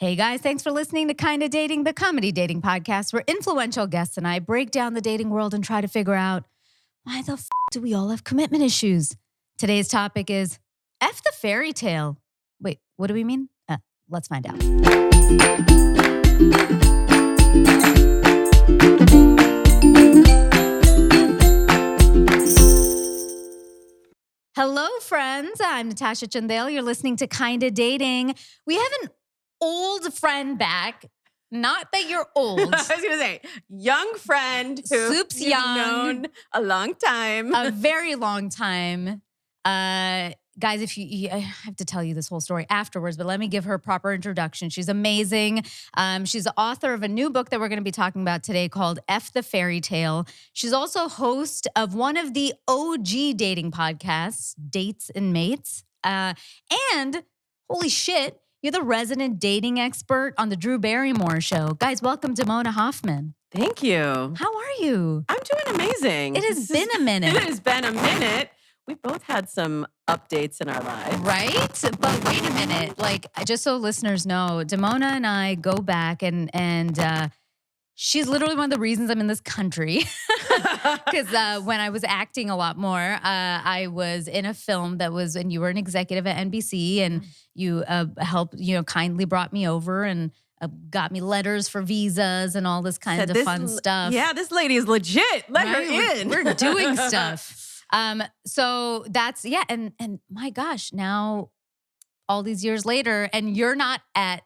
Hey guys, thanks for listening to Kinda Dating, the comedy dating podcast where influential guests and I break down the dating world and try to figure out why the do we all have commitment issues? Today's topic is F the fairy tale. Wait, what do we mean? Let's find out. Hello, friends. I'm Natasha Chandel. You're listening to Kinda Dating. We have an old friend back. Not that you're old. I was going to say, young friend who Soup's you've young. known a long time. A very long time. Guys, I have to tell you this whole story afterwards, but let me give her a proper introduction. She's amazing. She's the author of a new book that we're going to be talking about today called F the Fairytale. She's also host of one of the OG dating podcasts, Dates and Mates. And holy shit, you're the resident dating expert on the Drew Barrymore Show. Guys, welcome Damona Hoffman. Thank you. How are you? I'm doing amazing. It has been a minute. It has been a minute. We both had some updates in our lives. Right? But wait a minute. Like, just so listeners know, Damona and I go back and she's literally one of the reasons I'm in this country. Because when I was acting a lot more, I was in a film and you were an executive at NBC and you helped, kindly brought me over and got me letters for visas and all this kind of fun stuff. Yeah, this lady is legit. Let her in. We're doing stuff. So that's, and my gosh, now all these years later, and you're not at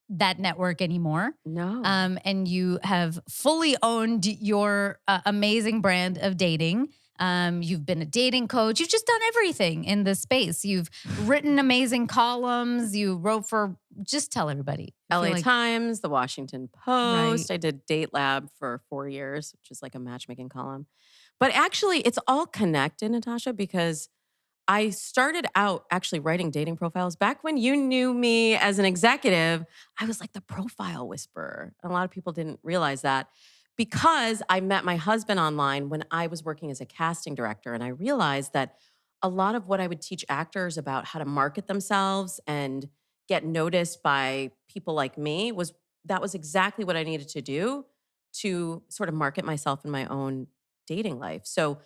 that network anymore. No. And you have fully owned your amazing brand of dating. You've been a dating coach. You've just done everything in this space. You've written amazing columns. You wrote for, just tell everybody. LA Times, the Washington Post. Right. I did Date Lab for 4 years, which is like a matchmaking column. But actually, it's all connected, Natasha, because I started out actually writing dating profiles. Back when you knew me as an executive, I was like the profile whisperer. A lot of people didn't realize that because I met my husband online when I was working as a casting director. And I realized that a lot of what I would teach actors about how to market themselves and get noticed by people like me was exactly what I needed to do to sort of market myself in my own dating life. So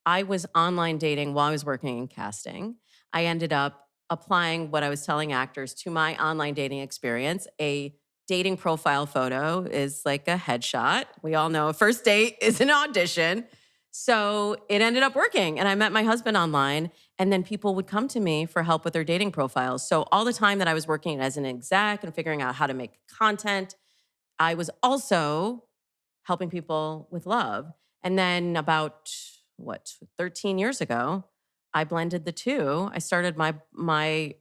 I was online dating while I was working in casting. I ended up applying what I was telling actors to my online dating experience. A dating profile photo is like a headshot. We all know a first date is an audition. So it ended up working. And I met my husband online, and then people would come to me for help with their dating profiles. So all the time that I was working as an exec and figuring out how to make content, I was also helping people with love. And then about 13 years ago, I blended the two. I started my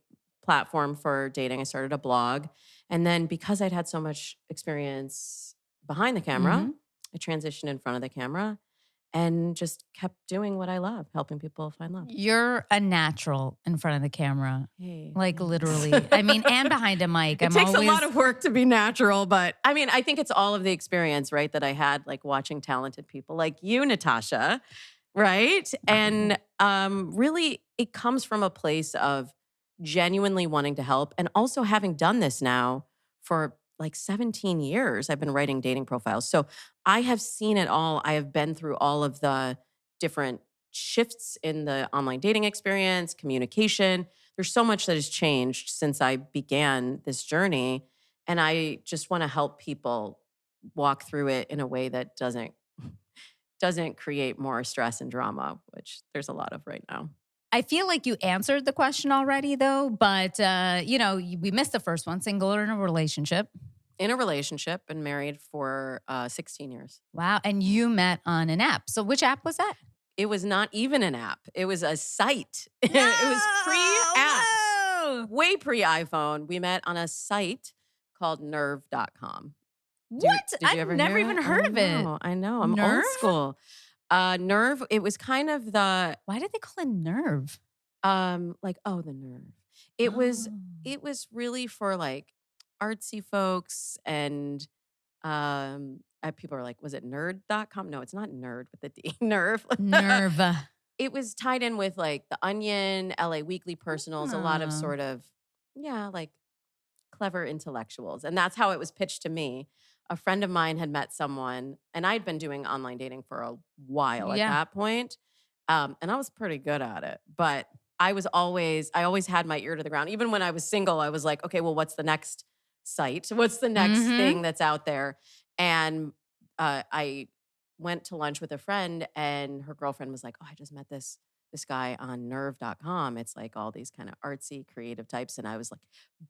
platform for dating. I started a blog. And then because I'd had so much experience behind the camera, I transitioned in front of the camera and just kept doing what I love, helping people find love. You're a natural in front of the camera. Hey, like literally. I mean, and behind a mic. It takes a lot of work to be natural, but I mean, I think it's all of the experience, right, that I had like watching talented people like you, Natasha, right? And really it comes from a place of genuinely wanting to help and also having done this now for like 17 years. I've been writing dating profiles. So I have seen it all. I have been through all of the different shifts in the online dating experience, communication. There's so much that has changed since I began this journey. And I just want to help people walk through it in a way that doesn't create more stress and drama, which there's a lot of right now. I feel like you answered the question already, though. But, we missed the first one, single or in a relationship. In a relationship and married for 16 years. Wow. And you met on an app. So which app was that? It was not even an app. It was a site. No, it was pre-app. Way pre-iPhone. We met on a site called nerve.com. What? I've never even heard of it. I know. I'm old school. Nerve, it was kind of the... Why did they call it Nerve? The nerve. It was really for like artsy folks and people are like, was it nerd.com? No, it's not nerd with the D. Nerve. Nerve. It was tied in with like The Onion, LA Weekly Personals, a lot of sort of, like clever intellectuals. And that's how it was pitched to me. A friend of mine had met someone, and I'd been doing online dating for a while at Yeah. that point. And I was pretty good at it. But I always had my ear to the ground. Even when I was single, I was like, okay, well, what's the next site? What's the next Mm-hmm. thing that's out there? And I went to lunch with a friend, and her girlfriend was like, oh, I just met this guy on nerve.com. It's like all these kind of artsy creative types. And I was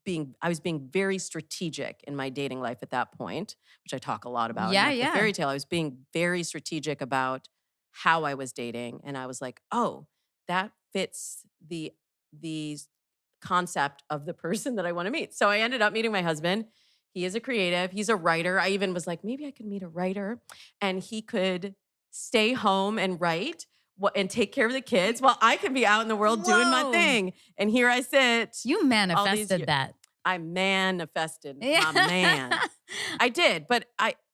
being very strategic in my dating life at that point, which I talk a lot about in Yeah, the yeah. fairy tale. I was being very strategic about how I was dating. And I was like, oh, that fits the concept of the person that I want to meet. So I ended up meeting my husband. He is a creative. He's a writer. I even was like, maybe I could meet a writer and he could stay home and write and take care of the kids while I can be out in the world doing my Whoa. thing. And here I sit You all these manifested years. that. I manifested my man. Yeah. I did, but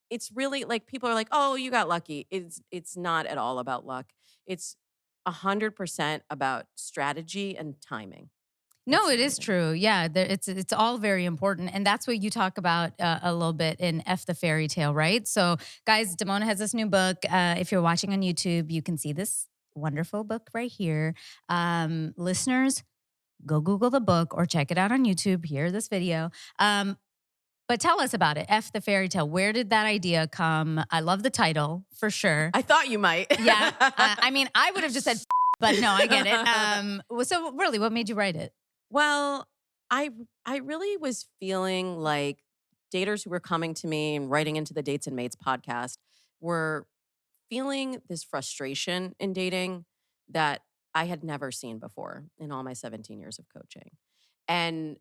it's really like people are like, "Oh, you got lucky." It's not at all about luck. It's 100% about strategy and timing. No, It's it is amazing. true. Yeah, it's all very important, and that's what you talk about a little bit in F the Fairy Tale, right? So, guys, Damona has this new book. If you're watching on YouTube, you can see this wonderful book right here. Listeners, go Google the book or check it out on YouTube. Hear this video. But tell us about it. F the Fairy Tale. Where did that idea come? I love the title for sure. I thought you might. Yeah, I mean, I would have just said, but no, I get it. So, really, what made you write it? Well, I I really was feeling like daters who were coming to me and writing into the Dates and Mates podcast were feeling this frustration in dating that I had never seen before in all my 17 years of coaching. And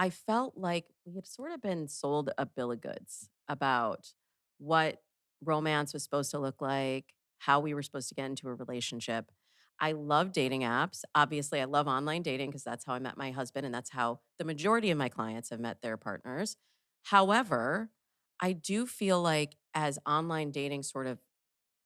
I felt like we had sort of been sold a bill of goods about what romance was supposed to look like, how we were supposed to get into a relationship. I love dating apps. Obviously, I love online dating because that's how I met my husband and that's how the majority of my clients have met their partners. However, I do feel like as online dating sort of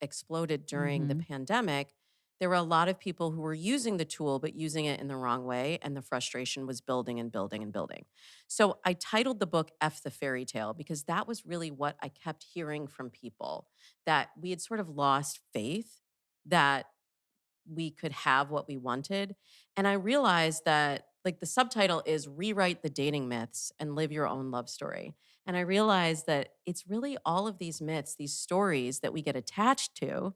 exploded during the Mm-hmm. pandemic, there were a lot of people who were using the tool, but using it in the wrong way. And the frustration was building and building and building. So I titled the book F the Fairy Tale because that was really what I kept hearing from people, that we had sort of lost faith that we could have what we wanted. And I realized that, like, the subtitle is Rewrite the Dating Myths and Live Your Own Love Story. And I realized that it's really all of these myths, these stories that we get attached to.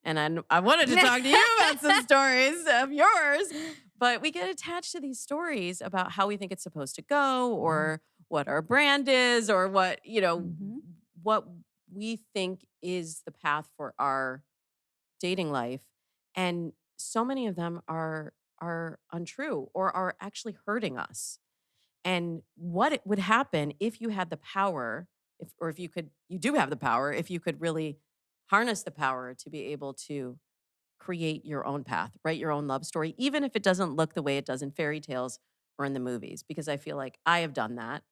And I wanted to talk to you about some stories of yours, but we get attached to these stories about how we think it's supposed to go or what our brand is or Mm-hmm. what we think is the path for our dating life. And so many of them are untrue or are actually hurting us. And what it would happen if you had the power, if you do have the power, if you could really harness the power to be able to create your own path, write your own love story, even if it doesn't look the way it does in fairy tales or in the movies, because I feel like I have done that.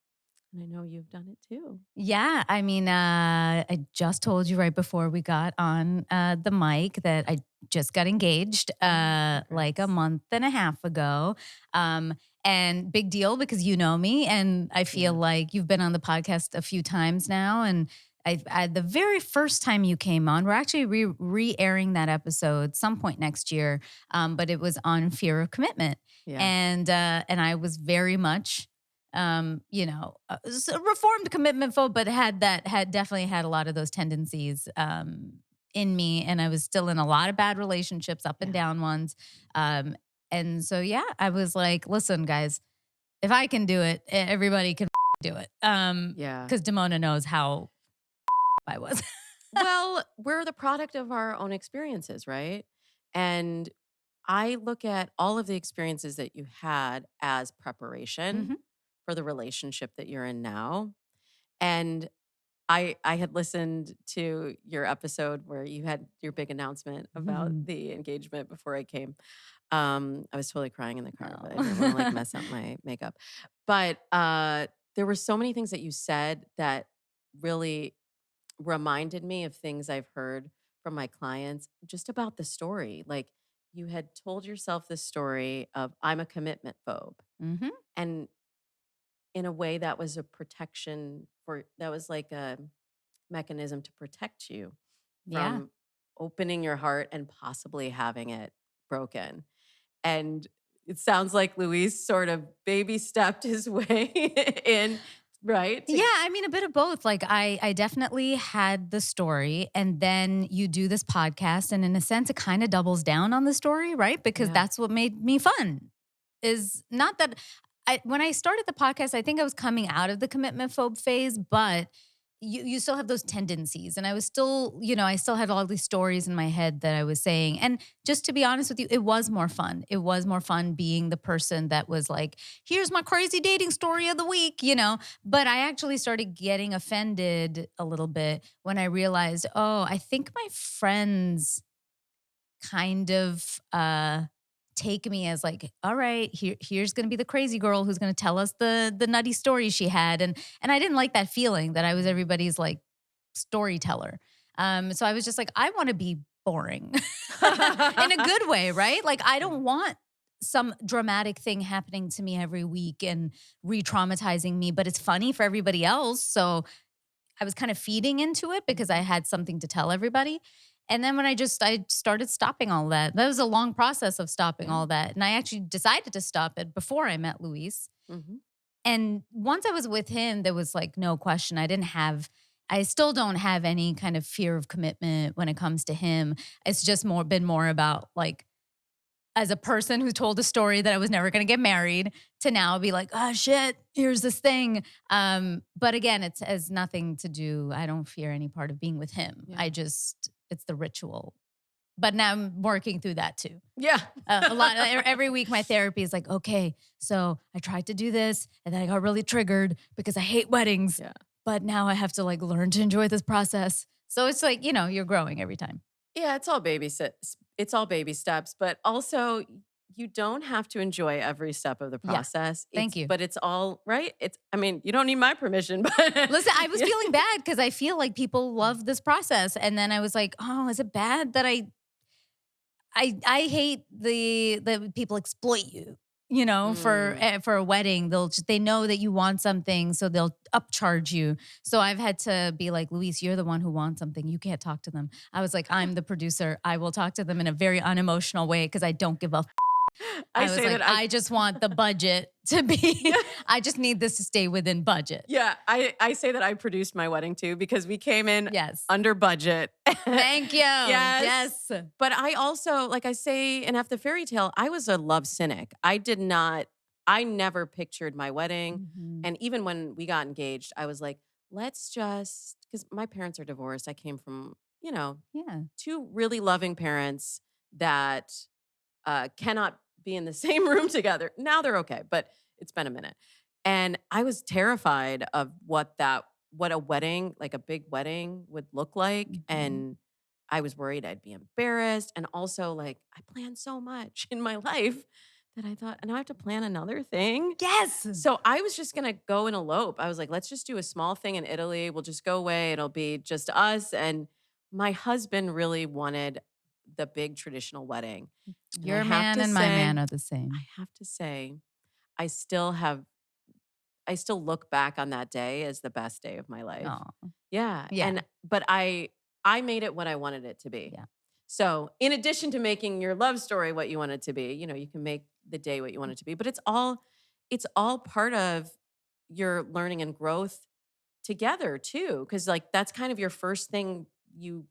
And I know you've done it too. Yeah, I mean, I just told you right before we got on the mic that I just got engaged like a Congrats. month and a half ago. And big deal because you know me, and I feel Yeah. like you've been on the podcast a few times now. And the very first time you came on, we're actually re-airing that episode some point next year, but it was on fear of commitment, Yeah. and I was very much reformed commitment phobe, but had definitely had a lot of those tendencies in me, and I was still in a lot of bad relationships, up and Yeah. down ones. Um, and so yeah, I was like, listen, guys, if I can do it, everybody can do it. Yeah. Because Damona knows how I was. Well, we're the product of our own experiences, right? And I look at all of the experiences that you had as preparation Hmm. for the relationship that you're in now. And I had listened to your episode where you had your big announcement about the engagement before I came. I was totally crying in the car, but I didn't want to like No. mess up my makeup. But there were so many things that you said that really reminded me of things I've heard from my clients just about the story. Like, you had told yourself this story of I'm a commitment phobe. Hmm. And in a way that was a protection that was like a mechanism to protect you Yeah. from opening your heart and possibly having it broken. And it sounds like Luis sort of baby stepped his way in, right? Yeah, I mean a bit of both. Like I definitely had the story and then you do this podcast and in a sense it kind of doubles down on the story, right? Because Yeah. that's what made me fun. Is not that when I started the podcast, I think I was coming out of the commitment phobe phase, but you still have those tendencies. And I was still, I still had all these stories in my head that I was saying. And just to be honest with you, it was more fun. It was more fun being the person that was like, here's my crazy dating story of the week. But I actually started getting offended a little bit when I realized, oh, I think my friends kind of take me as like, all right, here's gonna be the crazy girl who's gonna tell us the nutty story she had. And I didn't like that feeling that I was everybody's like storyteller. So I was just like, I want to be boring in a good way, right? Like I don't want some dramatic thing happening to me every week and re-traumatizing me, but it's funny for everybody else. So I was kind of feeding into it because I had something to tell everybody. And then when I started stopping all that. That was a long process of stopping Yeah. all that. And I actually decided to stop it before I met Luis. Mhm. And once I was with him, there was like no question. I still don't have any kind of fear of commitment when it comes to him. It's just been more about like as a person who told a story that I was never going to get married to now be like, oh shit, here's this thing. But again, it has nothing to do. I don't fear any part of being with him. Yeah. It's the ritual. But now I'm working through that too. Yeah. A lot every week my therapy is like, okay, so I tried to do this and then I got really triggered because I hate weddings. Yeah. But now I have to like learn to enjoy this process. So it's like, you're growing every time. Yeah, it's all baby steps, but also you don't have to enjoy every step of the Yeah. process. Thank you. But it's all right. I mean, you don't need my permission, but Listen, I was Yeah. feeling bad because I feel like people love this process. And then I was like, oh, is it bad that I hate the people exploit you, for a wedding. They know that you want something, so they'll upcharge you. So I've had to be like, Luis, you're the one who wants something. You can't talk to them. I was like, I'm the producer. I will talk to them in a very unemotional way because I don't give a I I was say like, that I just want the budget to be, I just need this to stay within budget. yeah, I say that I produced my wedding too because we came in Yes. under budget. Thank you. Yes. But I also, like I say in After Fairy Tale, I was a love cynic. I never pictured my wedding. Mhm. And even when we got engaged, I was like, because my parents are divorced. I came from, Yeah. two really loving parents that cannot be in the same room together. Now they're okay, but it's been a minute. And I was terrified of what a wedding, like a big wedding would look like. Mhm. And I was worried I'd be embarrassed. And also like I planned so much in my life that I thought, and I have to plan another thing. Yes. So I was just gonna go and elope. I was like, let's just do a small thing in Italy. We'll just go away. It'll be just us. And my husband really wanted the big traditional wedding. And Your man and my man are the same. I have to say, I still have I still look back on that day as the best day of my life. Oh, Yeah. yeah. But I made it what I wanted it to be. Yeah. So in addition to making your love story what you want it to be, you can make the day what you want it to be. But it's all part of your learning and growth together too. Cause like that's kind of your first thing you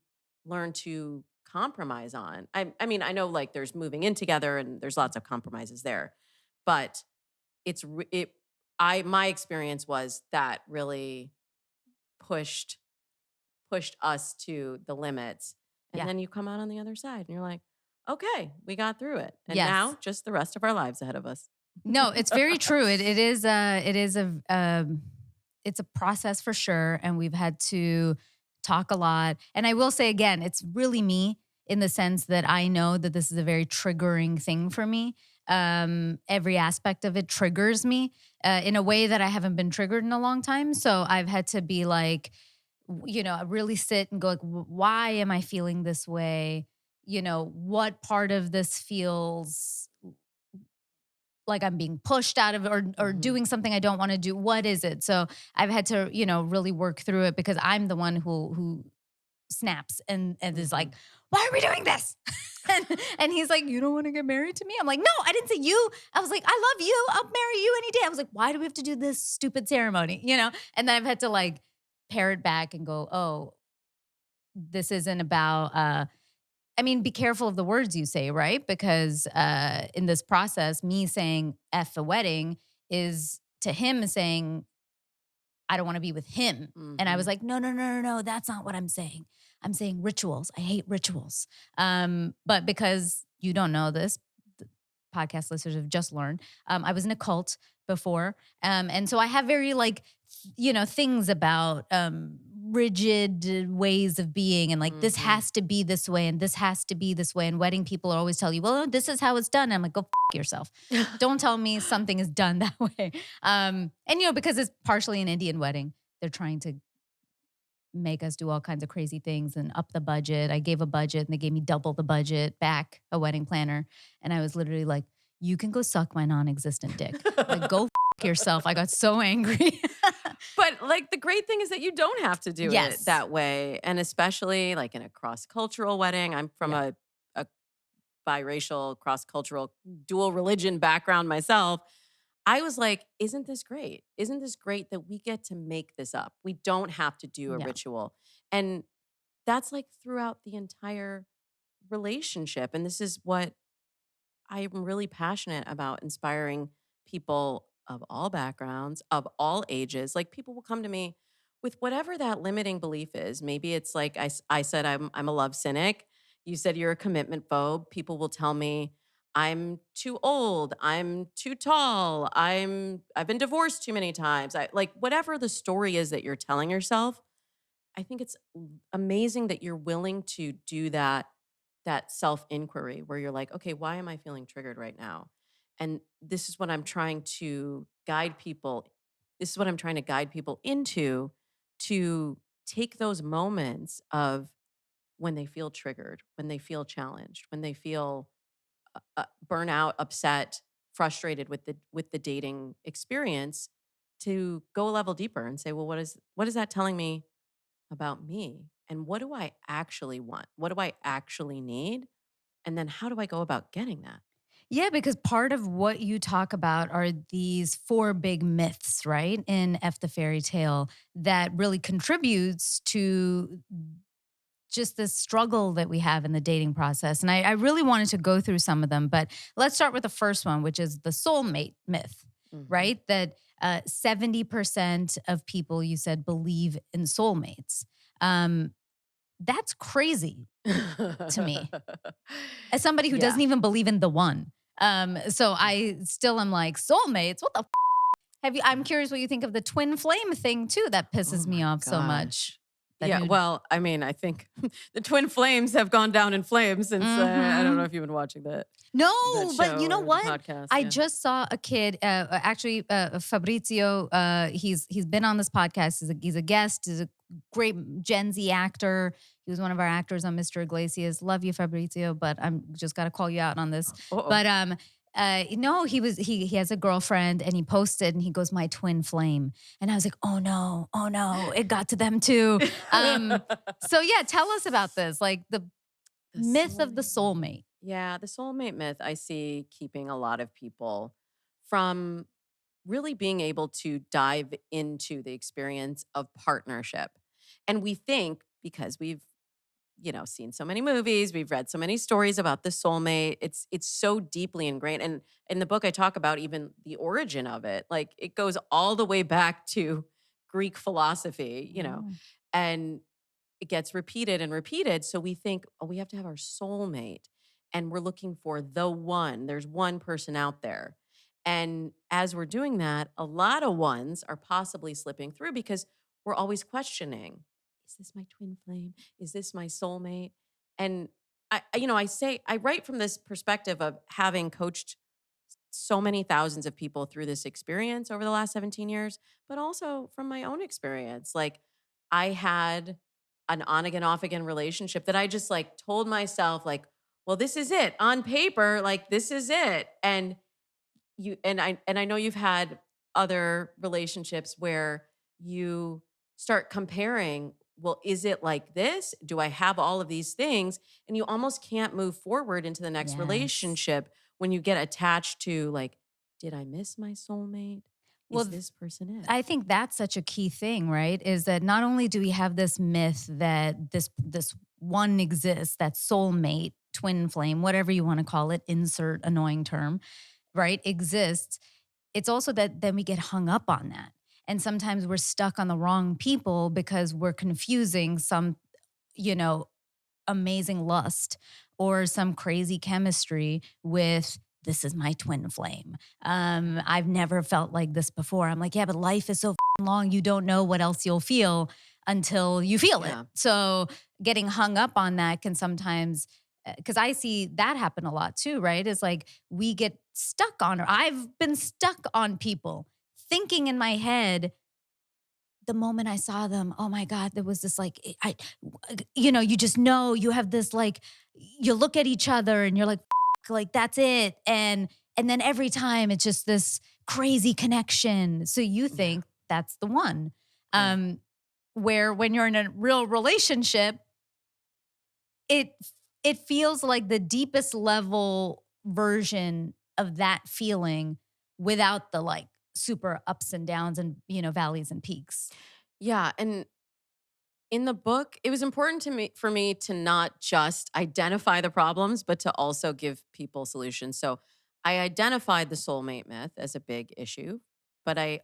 learn to compromise on. I mean, I know like there's moving in together and there's lots of compromises there, but it's re- it my experience was that really pushed us to the limits. And Yeah. then you come out on the other side and you're like, okay, we got through it. And Yes. now just the rest of our lives ahead of us. No, it's very true. It's a process for sure. And we've had to talk a lot. And I will say again, it's really me in the sense that I know that this is a very triggering thing for me. Every aspect of it triggers me in a way that I haven't been triggered in a long time. So I've had to be like, really sit and go like, why am I feeling this way? What part of this feels like I'm being pushed out of it or Mhm. doing something I don't want to do. What is it? So I've had to, really work through it because I'm the one who snaps and is like, Mhm. why are we doing this? and he's like, you don't want to get married to me? I'm like, no, I didn't say you. I was like, I love you. I'll marry you any day. I was like, why do we have to do this stupid ceremony? And then I've had to like pare it back and go, oh, this isn't about I mean, be careful of the words you say, right? Because in this process, me saying F the wedding is to him saying, I don't want to be with him. And I was Mhm. like, no, no, no, no, no, that's not what I'm saying. I'm saying rituals. I hate rituals. But because you don't know this, the podcast listeners have just learned, I was in a cult before. And so I have very like, things about rigid ways of being and like this Mhm. has to be this way and this has to be this way. And wedding people are always tell you, well, this is how it's done. I'm like, go yourself. Don't tell me something is done that way. And because it's partially an Indian wedding, they're trying to make us do all kinds of crazy things and up the budget. I gave a budget and they gave me double the budget back, a wedding planner. And I was literally like, you can go suck my non-existent dick. Like, go yourself. I got so angry. But, like, the great thing is that you don't have to do it Yes. that way, and especially, like, in a cross-cultural wedding. I'm from Yeah. a biracial, cross-cultural, dual religion background myself. I was like, "Isn't this great? Isn't this great that we get to make this up? We don't have to do a Yeah. ritual." And that's, like, throughout the entire relationship, and this is what I'm really passionate about inspiring people of all backgrounds, of all ages. Like people will come to me with whatever that limiting belief is. Maybe it's like I said I'm a love cynic. You said you're a commitment phobe. People will tell me I'm too old, I'm too tall, I've been divorced too many times. I like whatever the story is that you're telling yourself. I think it's amazing that you're willing to do that self-inquiry where you're like, "Okay, why am I feeling triggered right now?" And this is what I'm trying to guide people this is what I'm trying to guide people into to take those moments of when they feel triggered, when they feel challenged, when they feel burnout, upset, frustrated with the dating experience to go a level deeper and say, "Well, what is that telling me about me? And what do I actually want? What do I actually need? And then how do I go about getting that?" Yeah, because part of what you talk about are these four big myths, right? In F the Fairy Tale that really contributes to just this struggle that we have in the dating process. And I really wanted to go through some of them, but let's start with the first one, which is the soulmate myth, Mhm. right? That 70% of people you said believe in soulmates. Um, that's crazy to me as somebody who doesn't Yeah. even believe in the one. So I still am like, soulmates, what the have you? I'm curious what you think of the twin flame thing too. That Oh pisses me my off so much. gosh. That Yeah, new. well, I mean, I think the twin flames have gone down in flames since I don't know Mm-hmm. if you've been watching that No, but show you know or the what? podcast. I Yeah. just saw a kid, actually, Fabrizio. He's been on this podcast. He's a guest. He's a great Gen Z actor. He was one of our actors on Mr. Iglesias. Love you, Fabrizio, but I'm just got to call you out on this. Uh-oh. But no, he has a girlfriend, and he posted, and he goes, "My twin flame," and I was like, oh no, it got to them too. Um, so yeah, tell us about this, like the The myth of the soulmate myth. soulmate. Yeah, the soulmate myth I see keeping a lot of people from really being able to dive into the experience of partnership. And we think because we've, seen so many movies, we've read so many stories about the soulmate, it's so deeply ingrained. And in the book I talk about even the origin of it. Like it goes all the way back to Greek philosophy, Oh. and it gets repeated and repeated. So we think, oh, we have to have our soulmate and we're looking for the one. There's one person out there. And as we're doing that, a lot of ones are possibly slipping through because we're always questioning, is this my twin flame? Is this my soulmate? And I write from this perspective of having coached so many thousands of people through this experience over the last 17 years, but also from my own experience. Like I had an on again, off again relationship that I just like told myself, like, well, this is it on paper, like, this is it. And I know you've had other relationships where you start comparing, well, is it like this? Do I have all of these things? And you almost can't move forward into the next Yes. relationship when you get attached to like, did I miss my soulmate? Well, Is this person it? I think that's such a key thing, right? Is that not only do we have this myth that this one exists, that soulmate, twin flame, whatever you want to call it, insert annoying term, right? Exists. It's also that then we get hung up on that. And sometimes we're stuck on the wrong people because we're confusing some, you know, amazing lust or some crazy chemistry with this is my twin flame. I've never felt like this before. I'm like, yeah, but life is so long. You don't know what else you'll feel until you feel it. Yeah. So getting hung up on that can sometimes, because I see that happen a lot too, right? It's like we get stuck on, or I've been stuck on people thinking in my head, the moment I saw them, oh my God, there was this like, you just know you have this like, you look at each other and you're like, like that's it. And then every time it's just this crazy connection. So you Yeah. think that's the one. Yeah. Um, where when you're in a real relationship, it it feels like the deepest level version of that feeling without the like super ups and downs and valleys and peaks. Yeah. And in the book, it was important to me for me to not just identify the problems, but to also give people solutions. So I identified the soulmate myth as a big issue, but I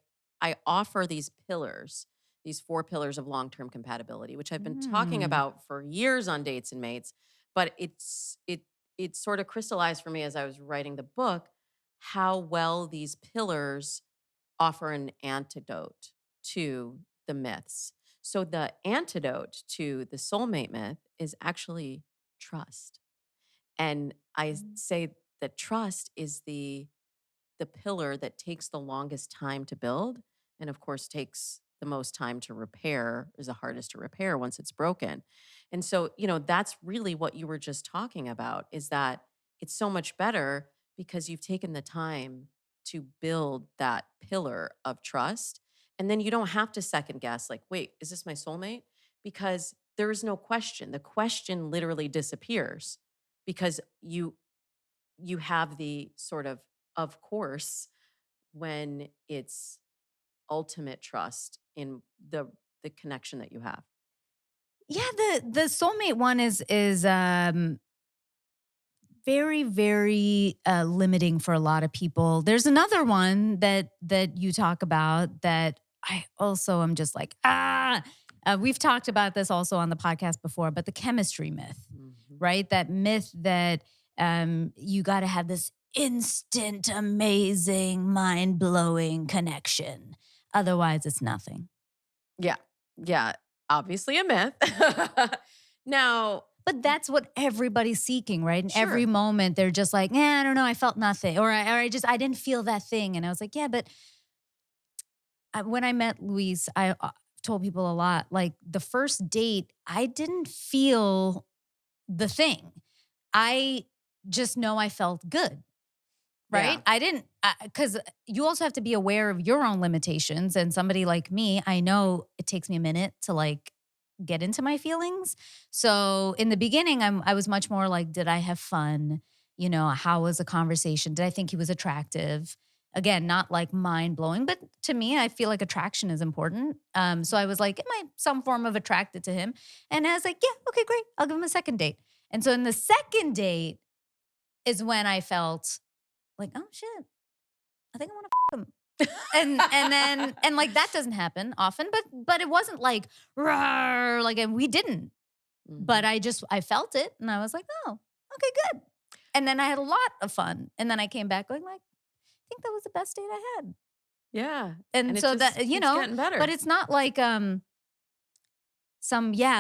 offer these pillars, these 4 pillars of long-term compatibility, which I've been talking Mm. about for years on Dates and Mates, but it sort of crystallized for me as I was writing the book how well these pillars offer an antidote to the myths. So the antidote to the soulmate myth is actually trust. And say that trust is the pillar that takes the longest time to build and of course takes the most time to repair, is the hardest to repair once it's broken. And so, that's really what you were just talking about, is that it's so much better because you've taken the time to build that pillar of trust. And then you don't have to second guess, like, wait, is this my soulmate? Because there is no question. The question literally disappears because you have the sort of course, when it's ultimate trust in the connection that you have. Yeah, the soulmate one is very very limiting for a lot of people. There's another one that you talk about that I also am just like we've talked about this also on the podcast before, but the chemistry myth, Mhm. right? That myth that you got to have this instant, amazing, mind blowing connection. Otherwise, it's nothing. Yeah. Yeah. Obviously a myth. Now, But that's what everybody's seeking, right? In every sure. moment, they're just like, "Yeah, I don't know, I felt nothing," or I didn't feel that thing, and I was like, "Yeah, but when I met Luis, I told people a lot. Like the first date, I didn't feel the thing. I just know I felt good." Yeah. Right? I didn't, because you also have to be aware of your own limitations. And somebody like me, I know it takes me a minute to like get into my feelings. So in the beginning, I was much more like, did I have fun? How was the conversation? Did I think he was attractive? Again, not like mind blowing, but to me, I feel like attraction is important. So I was like, am I some form of attracted to him? And I was like, yeah, okay, great. I'll give him a second date. And so in the second date is when I felt like, oh shit, I think I want to him. And like that doesn't happen often, but it wasn't like "Rawr," like, and we didn't. But Mhm. I felt it and I was like, oh, okay, good. And then I had a lot of fun. And then I came back going like, I think that was the best date I had. Yeah. And And it so just that, keeps getting but better. it's not like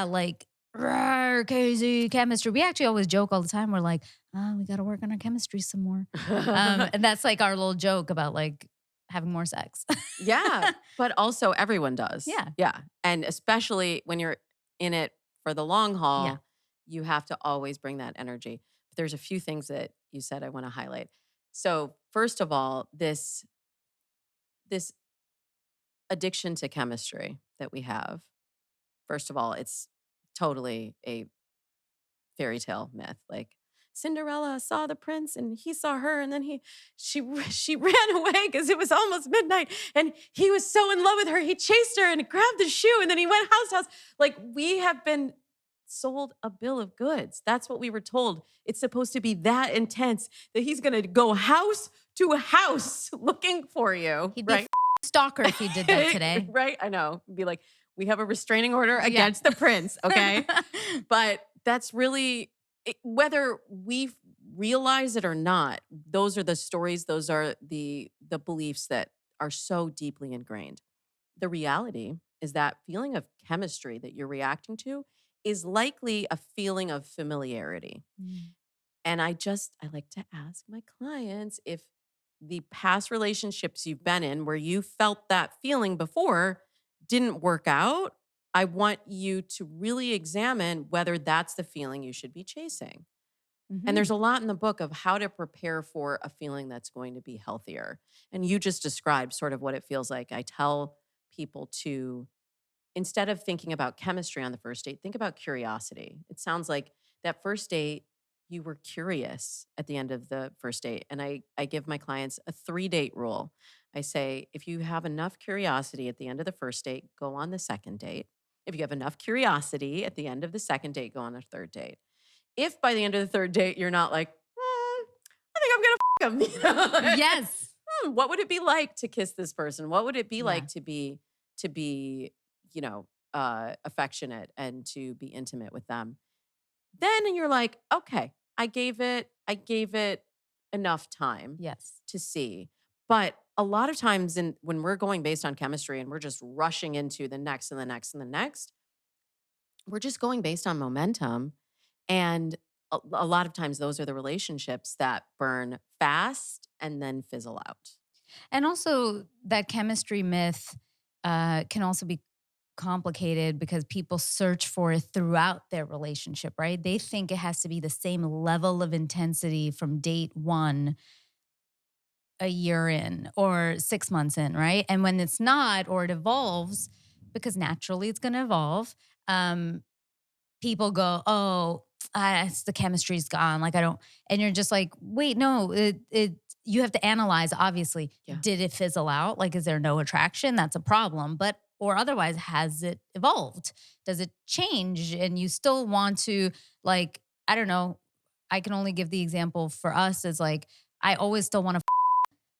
like "Rawr, crazy chemistry." We actually always joke all the time. We're like, oh, we gotta work on our chemistry some more. And that's like our little joke about like having more sex. Yeah, but also everyone does. Yeah. Yeah, and especially when you're in it for the long Yeah. haul, you have to always bring that energy. But there's a few things that you said I wanna highlight. So first of all, this addiction to chemistry that we have, first of all, it's totally a fairy tale myth. Like Cinderella saw the prince and he saw her, and then she ran away because it was almost midnight, and he was so in love with her he chased her and grabbed the shoe, and then he went house to house. Like, we have been sold a bill of goods. That's what we were told. It's supposed to be that intense that he's going to go house to house looking for you, He'd be right? a stalker if he did that today. Right? I know. Be like, we have a restraining order against the prince, okay? But that's really, whether we realize it or not, those are the stories, those are the beliefs that are so deeply ingrained. The reality is that feeling of chemistry that you're reacting to is likely a feeling of familiarity. And I like to ask my clients, if the past relationships you've been in where you felt that feeling before didn't work out, I want you to really examine whether that's the feeling you should be chasing. And there's a lot in the book of how to prepare for a feeling that's going to be healthier. And you just described sort of what it feels like. I tell people to, instead of thinking about chemistry on the first date, think about curiosity. It sounds like that first date, you were curious at the end of the first date. And I give my clients a 3-date rule. I say, if you have enough curiosity at the end of the first date, go on the second date. If you have enough curiosity at the end of the second date, go on a third date. If by the end of the third date, you're not like, I think I'm going to fuck him. You know? Like, Yes. what would it be like to kiss this person? What would it be Yeah. like to be, affectionate and to be intimate with them? Then you're like, okay, I gave it enough time Yes. to see. But a lot of times when we're going based on chemistry and we're just rushing into the next and the next and the next, we're just going based on momentum. And a lot of times those are the relationships that burn fast and then fizzle out. And also that chemistry myth can also be complicated because people search for it throughout their relationship, right? They think it has to be the same level of intensity from date one a year in or 6 months in, right? And when it's not, or it evolves, because naturally it's going to evolve, people go, oh, the chemistry's gone. Like, I don't, and you're just like, wait, no, you have to analyze, obviously. Yeah. Did it fizzle out? Like, is there no attraction? That's a problem. But, or otherwise, has it evolved? Does it change? And you still want to, like, I don't know. I can only give the example for us as like, I always still want to,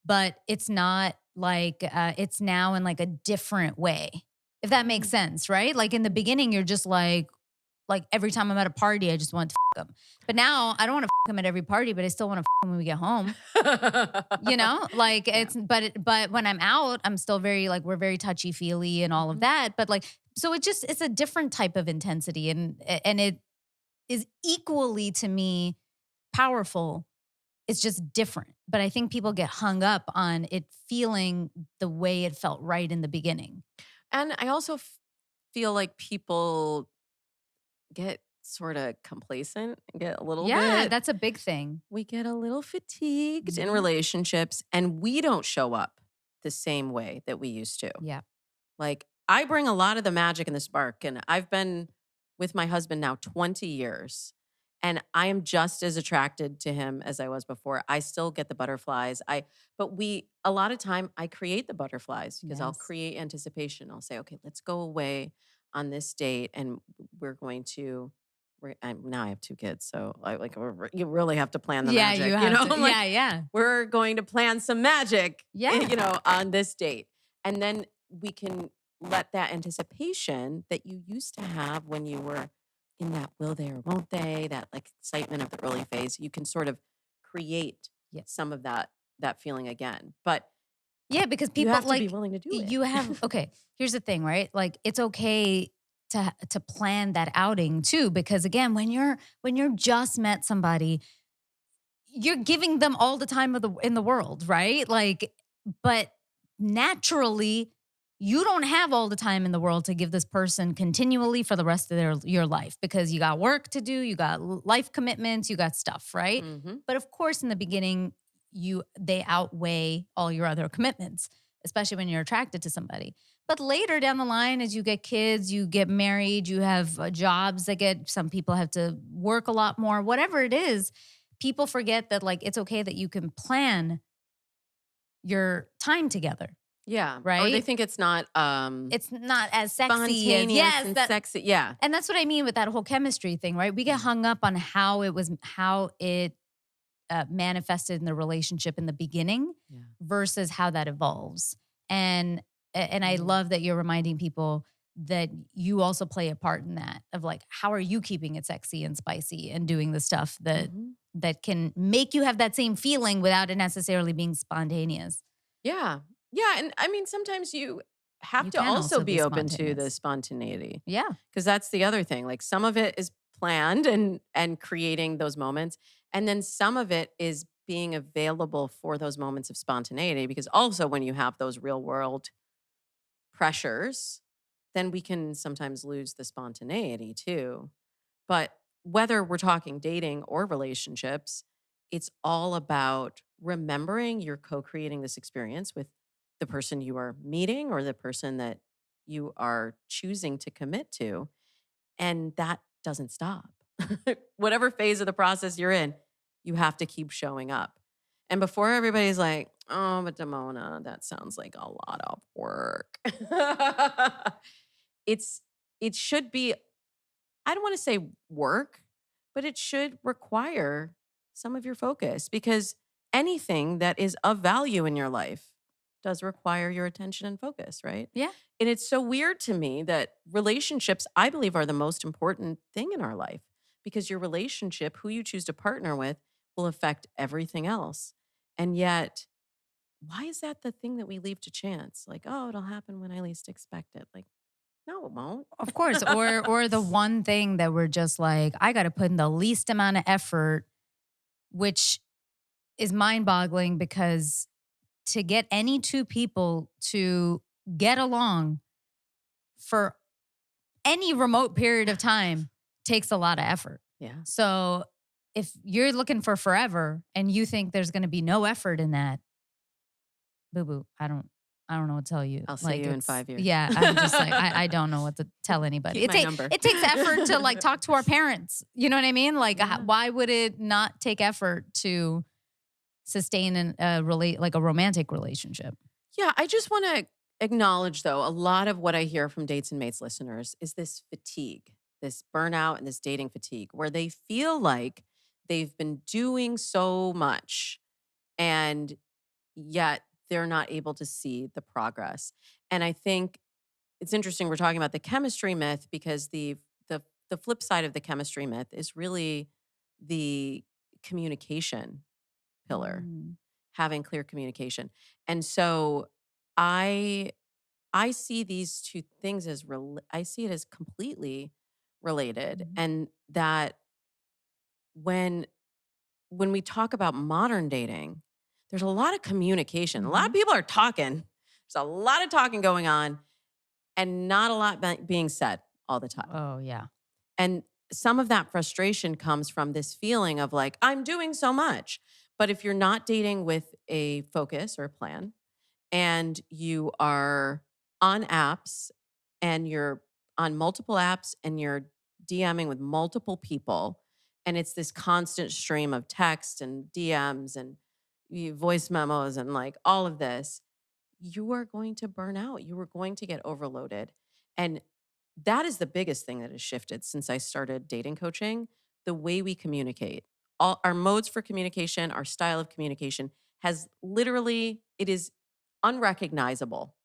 but it's not like, it's now in like a different way, if that makes sense, right? Like in the beginning, you're just like every time I'm at a party, I just want to fuck him. But now I don't want to fuck him at every party, but I still want to fuck him when we get home. You know, like it's, but when I'm out, I'm still very like, we're very touchy feely and all of that. But like, so it's a different type of intensity, and it is equally to me powerful. It's just different. But I think people get hung up on it feeling the way it felt right in the beginning. And I also feel like people get sort of complacent and get a little Yeah, bit. that's a big thing. We get a little fatigued in Mhm. relationships, and we don't show up the same way that we used to. Yeah. Like, I bring a lot of the magic and the spark, and I've been with my husband now 20 years, and I am just as attracted to him as I was before. I still get the butterflies. But a lot of time I create the butterflies because I'll Yes. create anticipation. I'll say, okay, let's go away on this date, and we're going to. Now I have 2 kids, so you really have to plan the Yeah, magic. you have to. I'm like, Yeah, yeah. we're going to plan some magic, Yeah. on this date. And then we can let that anticipation that you used to have when you were in that will they or won't they, that like excitement of the early phase, you can sort of create Yes. some of that feeling again. But Yeah, because you people have to like be willing to do it. you have okay, here's the thing, right? Like it's okay to plan that outing too, because again, when you're just met somebody, you're giving them all the time in the world, right? Like, but naturally, you don't have all the time in the world to give this person continually for the rest of your life, because you got work to do, you got life commitments, you got stuff, right? Mhm. But of course, in the beginning, they outweigh all your other commitments, especially when you're attracted to somebody. But later down the line, as you get kids, you get married, you have jobs that get, some people have to work a lot more, whatever it is, people forget that like it's okay that you can plan your time together, Yeah. Or they right? think it's not It's not as sexy as, spontaneous yes, and that, sexy. Yeah. and that's what I mean with that whole chemistry thing, right? We get Mm. hung up on how it manifested in the relationship in the beginning Yeah. versus how that evolves. And I Mhm. love that you're reminding people that you also play a part in that, of like, how are you keeping it sexy and spicy and doing the stuff Mhm. that can make you have that same feeling without it necessarily being spontaneous. Yeah. Yeah, and I mean, sometimes you have You to can also also be be open to the spontaneous. spontaneity, Yeah. because that's the other thing. Like, some of it is planned and creating those moments, and then some of it is being available for those moments of spontaneity, because also when you have those real world pressures, then we can sometimes lose the spontaneity too. But whether we're talking dating or relationships, it's all about remembering you're co creating this experience with the person you are meeting or the person that you are choosing to commit to. And that doesn't stop. Whatever phase of the process you're in, you have to keep showing up. And before everybody's like, oh, but Damona, that sounds like a lot of work. it's it should be, I don't want to say work, but it should require some of your focus, because anything that is of value in your life does require your attention and focus, right? Yeah. And it's so weird to me that relationships, I believe, are the most important thing in our life, because your relationship, who you choose to partner with, will affect everything else. And yet, why is that the thing that we leave to chance? Like, oh, it'll happen when I least expect it. Like, no, it won't. Of course. Or the one thing that we're just like, I got to put in the least amount of effort, which is mind boggling, because to get any two people to get along for any remote period of time takes a lot of effort. Yeah. So if you're looking for forever and you think there's going to be no effort in that, boo boo, I don't know what to tell you. I'll see Like, you in it's, 5 years. yeah, I'm just like, I don't know what to tell anybody. Keep my number. It takes effort to like talk to our parents. You know what I mean? Like, Yeah. why would it not take effort to sustain like a romantic relationship? Yeah, I just want to acknowledge, though, a lot of what I hear from Dates and Mates listeners is this fatigue, this burnout and this dating fatigue, where they feel like they've been doing so much and yet they're not able to see the progress. And I think it's interesting we're talking about the chemistry myth, because the flip side of the chemistry myth is really the communication pillar, Mm. having clear communication. And so I I see these two things as I see it as completely related, Mhm. and that when we talk about modern dating, there's a lot of communication. A lot of Mhm. people are talking. There's a lot of talking going on and not a lot being said all the time. Oh, yeah. And some of that frustration comes from this feeling of like, I'm doing so much. But if you're not dating with a focus or a plan, and you are on apps and you're on multiple apps and you're DMing with multiple people, and it's this constant stream of text and DMs and voice memos and like all of this, you are going to burn out. You are going to get overloaded. And that is the biggest thing that has shifted since I started dating coaching, the way we communicate. All our modes for communication, our style of communication has literally, it is unrecognizable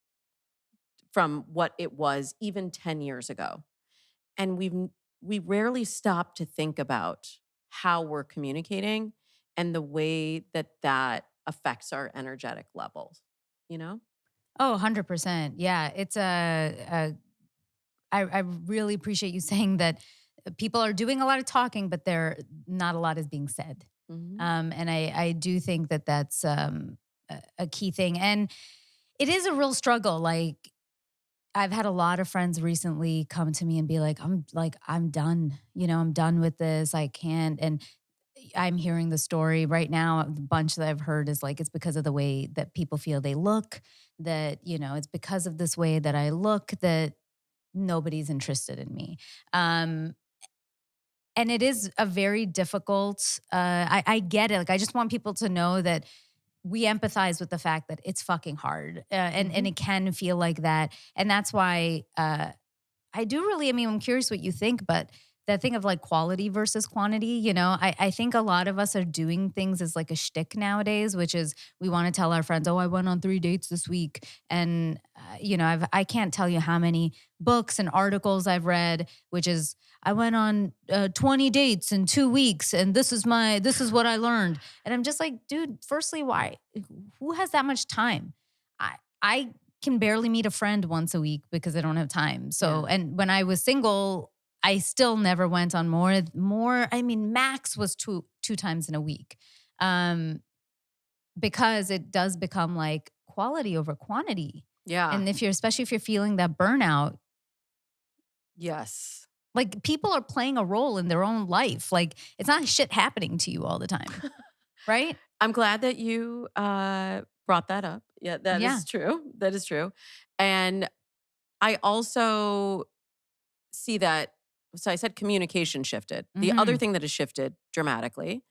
from what it was even 10 years ago. And we rarely stop to think about how we're communicating and the way that that affects our energetic levels, you know? Oh, 100%. Yeah. I really appreciate you saying that people are doing a lot of talking, but not a lot is being said. Mhm. And I do think that that's a key thing. And it is a real struggle. Like, I've had a lot of friends recently come to me and be like, I'm done. I'm done with this. I can't. And I'm hearing the story right now. The bunch that I've heard is like, it's because of the way that people feel they look, that, it's because of this way that I look that nobody's interested in me. Um, and it is a very difficult, I get it. Like, I just want people to know that we empathize with the fact that it's fucking hard, and Mhm. it can feel like that. And that's why, I do really, I mean, I'm curious what you think, but that thing of like quality versus quantity, I think a lot of us are doing things as like a shtick nowadays, which is we want to tell our friends, oh, I went on 3 dates this week. And, I can't tell you how many books and articles I've read, which is, I went on 20 dates in 2 weeks and this is what I learned. And I'm just like, dude, firstly, why? Who has that much time? I can barely meet a friend once a week because I don't have time. So, Yeah. and when I was single, I still never went on more. I mean, max was two times in a week, um, because it does become like quality over quantity. Yeah. And especially if you're feeling that burnout, Yes. like people are playing a role in their own life. Like it's not shit happening to you all the time, right? I'm glad that you brought that up. Yeah, that Yeah. is true. That is true. And I also see that. So I said communication shifted. The other Hmm. thing that has shifted dramatically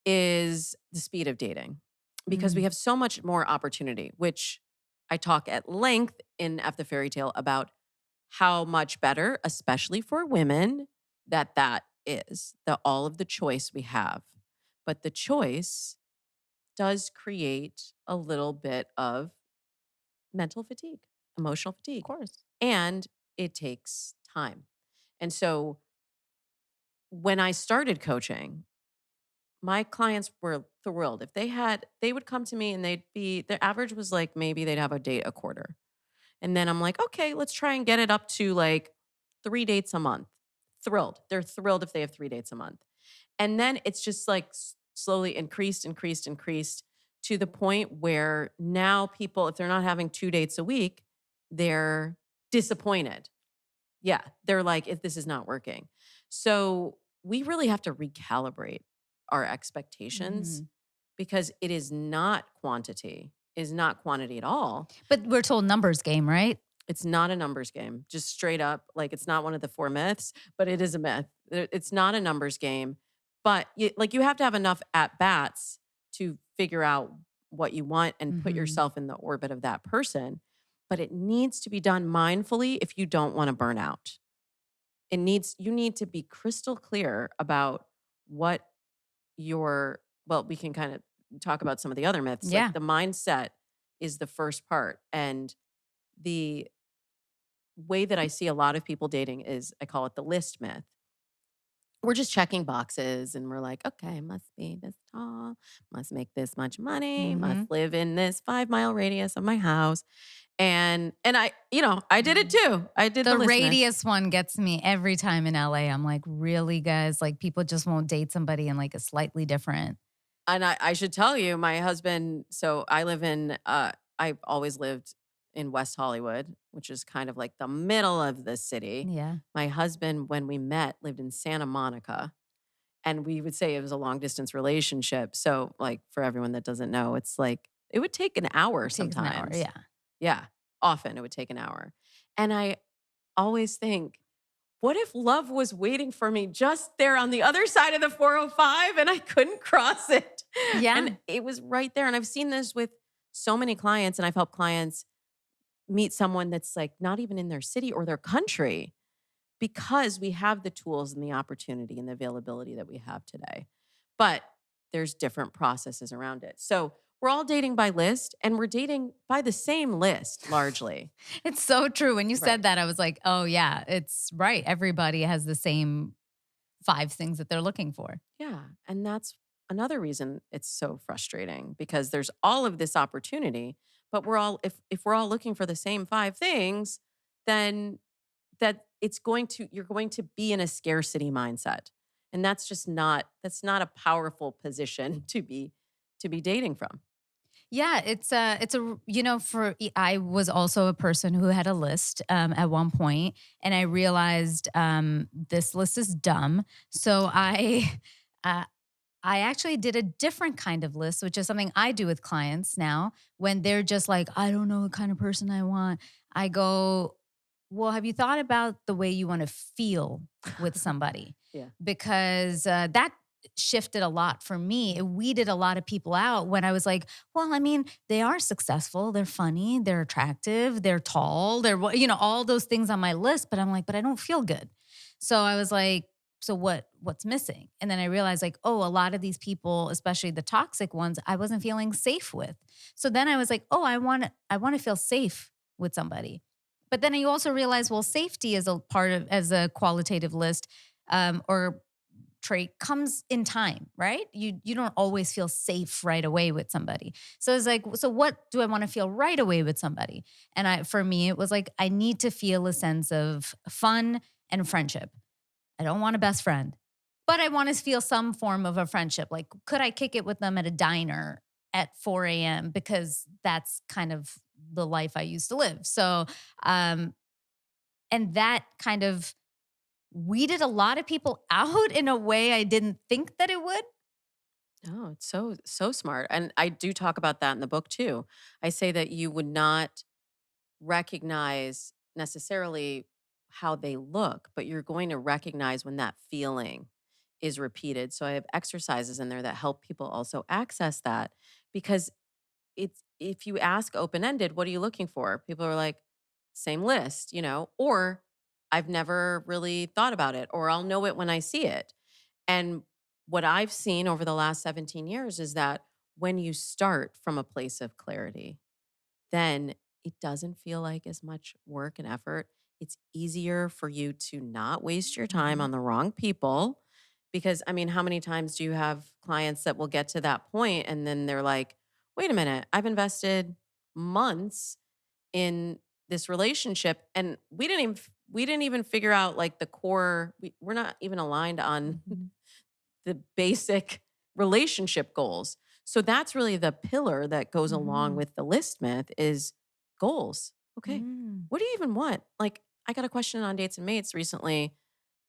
is the speed of dating because we Mm. have so much more opportunity, which I talk at length in F the Fairy Tale about how much better, especially for women, that is, the all of the choice we have. But the choice does create a little bit of mental fatigue, emotional Of fatigue, course. and it takes time. And so when I started coaching, my clients were thrilled. If they would come to me and their average was like maybe they'd have a date a quarter. And then I'm like, okay, let's try and get it up to like 3 dates a month. Thrilled. They're thrilled if they have 3 dates a month. And then it's just like slowly increased to the point where now people, if they're not having 2 dates a week, they're disappointed. Yeah. They're like, if this is not working. So we really have to recalibrate our expectations Hmm. because it is not quantity, is not quantity at all. But we're told numbers game, right? It's not a numbers game, just straight up. Like it's not one of the four myths, but it is a myth. It's not a numbers game, but you have to have enough at bats to figure out what you want and put Hmm. yourself in the orbit of that person. But it needs to be done mindfully if you don't want to burn out. You need to be crystal clear about what well, we can kind of talk about some of the other myths. Like Yeah. the mindset is the first part. And the way that I see a lot of people dating is I call it the list myth. We're just checking boxes and we're like, okay, must be this tall, must make this much money, must Hmm. live in this 5 mile radius of my house. And I did it too. I did the The list myth. radius one gets me every time in LA. I'm like, really, guys? Like, people just won't date somebody in like a slightly different. And I should tell you, my husband, so I've always lived in West Hollywood, which is kind of like the middle of the city. Yeah. My husband, when we met, lived in Santa Monica. And we would say it was a long distance relationship. So, like, for everyone that doesn't know, it's like it would take an hour It takes an hour. sometimes. Yeah. Yeah, often it would take an hour. And I always think, what if love was waiting for me just there on the other side of the 405 and I couldn't cross it? Yeah. And it was right there. And I've seen this with so many clients, and I've helped clients meet someone that's like not even in their city or their country because we have the tools and the opportunity and the availability that we have today. But there's different processes around it. So we're all dating by list and we're dating by the same list largely. It's so true. When you Right. said that, I was like, oh, yeah, it's right. Everybody has the same 5 things that they're looking for. Yeah. And that's another reason it's so frustrating because there's all of this opportunity, but if we're all looking for the same 5 things, then you're going to be in a scarcity mindset. And that's not a powerful position to be dating from. Yeah, I was also a person who had a list at one point, and I realized this list is dumb. So I I actually did a different kind of list, which is something I do with clients now when they're just like, I don't know what kind of person I want. I go, well, have you thought about the way you want to feel with somebody? Yeah. Because that shifted a lot for me. It weeded a lot of people out when I was like, well, I mean, they are successful, they're funny, they're attractive, they're tall, all those things on my list, but I'm like, but I don't feel good. So I was like, so what's missing? And then I realized like, oh, a lot of these people, especially the toxic ones, I wasn't feeling safe with. So then I was like, oh, I want to feel safe with somebody. But then you also realize, well, safety is a part of as a qualitative list, or trait comes in time, right? You don't always feel safe right away with somebody. So it's like, so what do I want to feel right away with somebody? And for me, it was like I need to feel a sense of fun and friendship. I don't want a best friend, but I want to feel some form of a friendship. Like, could I kick it with them at a diner at 4 a.m.? Because that's kind of the life I used to live. So, and that kind of weeded a lot of people out in a way I didn't think that it would. Oh, it's so smart. And I do talk about that in the book too. I say that you would not recognize necessarily how they look, but you're going to recognize when that feeling is repeated. So I have exercises in there that help people also access that because it's if you ask open-ended, what are you looking for? People are like, same list, or I've never really thought about it, or I'll know it when I see it. And what I've seen over the last 17 years is that when you start from a place of clarity, then it doesn't feel like as much work and effort. It's easier for you to not waste your time Mhm. on the wrong people. Because, I mean, how many times do you have clients that will get to that point and then they're like, wait a minute, I've invested months in this relationship and we didn't even figure out like the core we're not even aligned on Mhm. the basic relationship goals. So that's really the pillar that goes along Mhm. with the list myth is goals. Okay. Mm. What do you even want? Like I got a question on Dates and Mates recently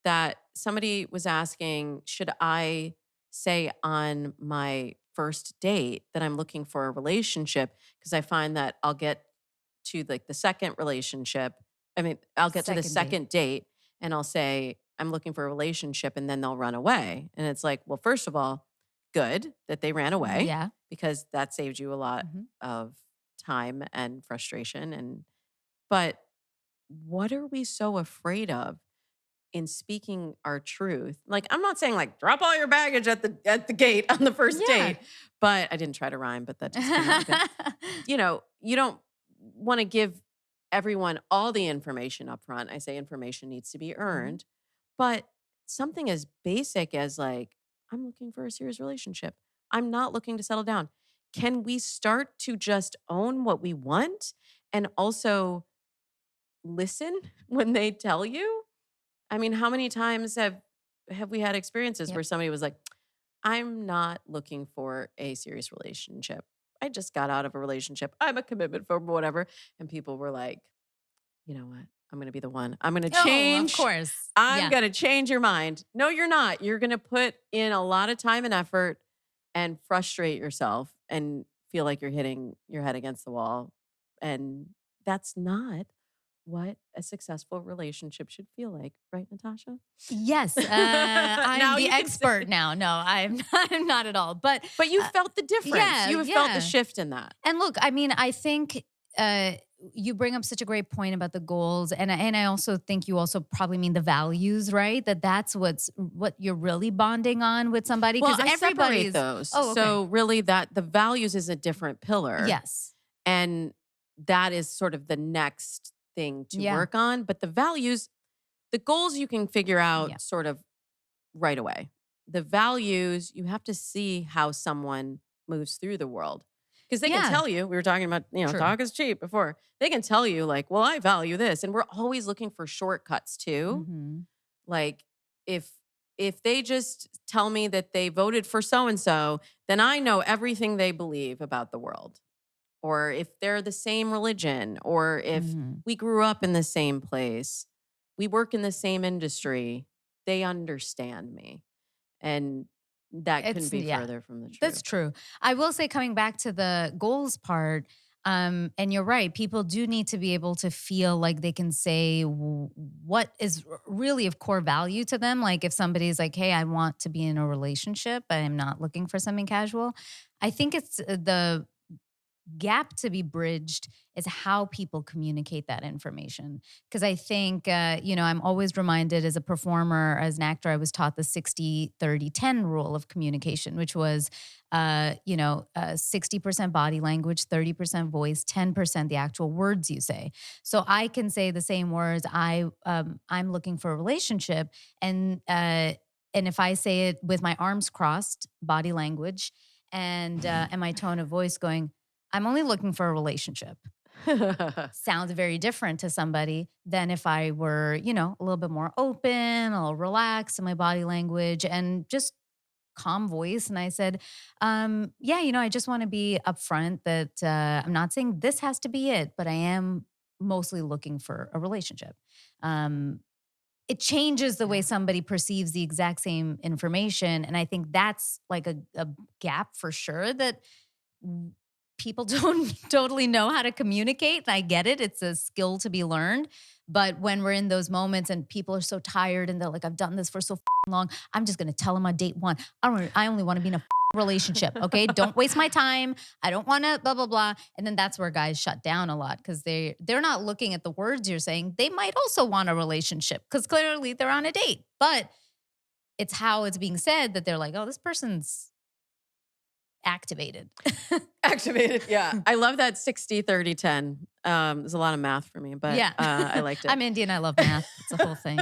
that somebody was asking, should I say on my first date that I'm looking for a relationship? Because I find that I'll get to like the second relationship. I mean, I'll get to the Second date. second date and I'll say, I'm looking for a relationship, and then they'll run away. And it's like, well, first of all, good that they ran away Yeah. because that saved you a lot Mhm. of time and frustration. But what are we so afraid of in speaking our truth? Like, I'm not saying like drop all your baggage at the gate on the first Yeah. date, but I didn't try to rhyme, but that just came out good. You don't want to give everyone all the information up front. I say information needs to be Mhm. earned, but something as basic as like, I'm looking for a serious relationship. I'm not looking to settle down. Can we start to just own what we want and also listen when they tell you? I mean, how many times have we had experiences where Yep. somebody was like, I'm not looking for a serious relationship. I just got out of a relationship. I'm a commitment phobe, whatever. And people were like, you know what? I'm going to be the one. I'm going to Oh, of change. course. I'm Yeah. going to change your mind. No, you're not. You're going to put in a lot of time and effort and frustrate yourself and feel like you're hitting your head against the wall. And that's not what a successful relationship should feel like, right, Natasha? Yes. I'm Now the you can say, expert now. No, I'm I'm not at all. But but you uh, felt the difference. yeah, You have felt the yeah. shift in that. And look, I mean, I think uh, you bring up such a great point about the goals, and I also think you also probably mean the values, right? That's what you're really bonding on with somebody Well, because I separate everybody's. those. Oh, okay. So really that the values is a different pillar. Yes. And that is sort of the next thing to Yeah. work on. But the values, the goals you can figure Yeah. out sort of right away. The values, you have to see how someone moves through the world. Because they can Yeah. tell you, we were talking about, True. talk is cheap before. They can tell you, like, well, I value this. And we're always looking for shortcuts too. Hmm. Like if they just tell me that they voted for so and so, then I know everything they believe about the world. Or if they're the same religion, or if Hmm. we grew up in the same place, we work in the same industry, they understand me. And that couldn't It's be yeah. further from the That's truth. true. I will say, coming back to the goals part, and you're right, people do need to be able to feel like they can say what is really of core value to them. Like if somebody's like, hey, I want to be in a relationship, I am not looking for something casual. I think it's the gap to be bridged is how people communicate that information. Because I think, I'm always reminded as a performer, as an actor, I was taught the 60-30-10 rule of communication, which was, 60% body language, 30% voice, 10% the actual words you say. So I can say the same words, I'm looking for a relationship. And if I say it with my arms crossed, body language, and my tone of voice going, I'm only looking for a relationship. Sounds very different to somebody than if I were, a little bit more open, a little relaxed in my body language and just calm voice. And I said, I just want to be upfront that I'm not saying this has to be it, but I am mostly looking for a relationship. It changes the way Yeah. somebody perceives the exact same information. And I think that's like a gap for sure that people don't totally know how to communicate. I get it. It's a skill to be learned. But when we're in those moments and people are so tired and they're like, I've done this for so long, I'm just going to tell them on date one. I only want to be in a relationship. Okay. Don't waste my time. I don't want to blah, blah, blah. And then that's where guys shut down a lot because they're not looking at the words you're saying. They might also want a relationship because clearly they're on a date, but it's how it's being said that they're like, oh, this person's activated. Activated. Yeah. I love that 60-30-10. There's a lot of math for me, but Yeah. I liked it. I'm Indian. I love math. It's a whole thing.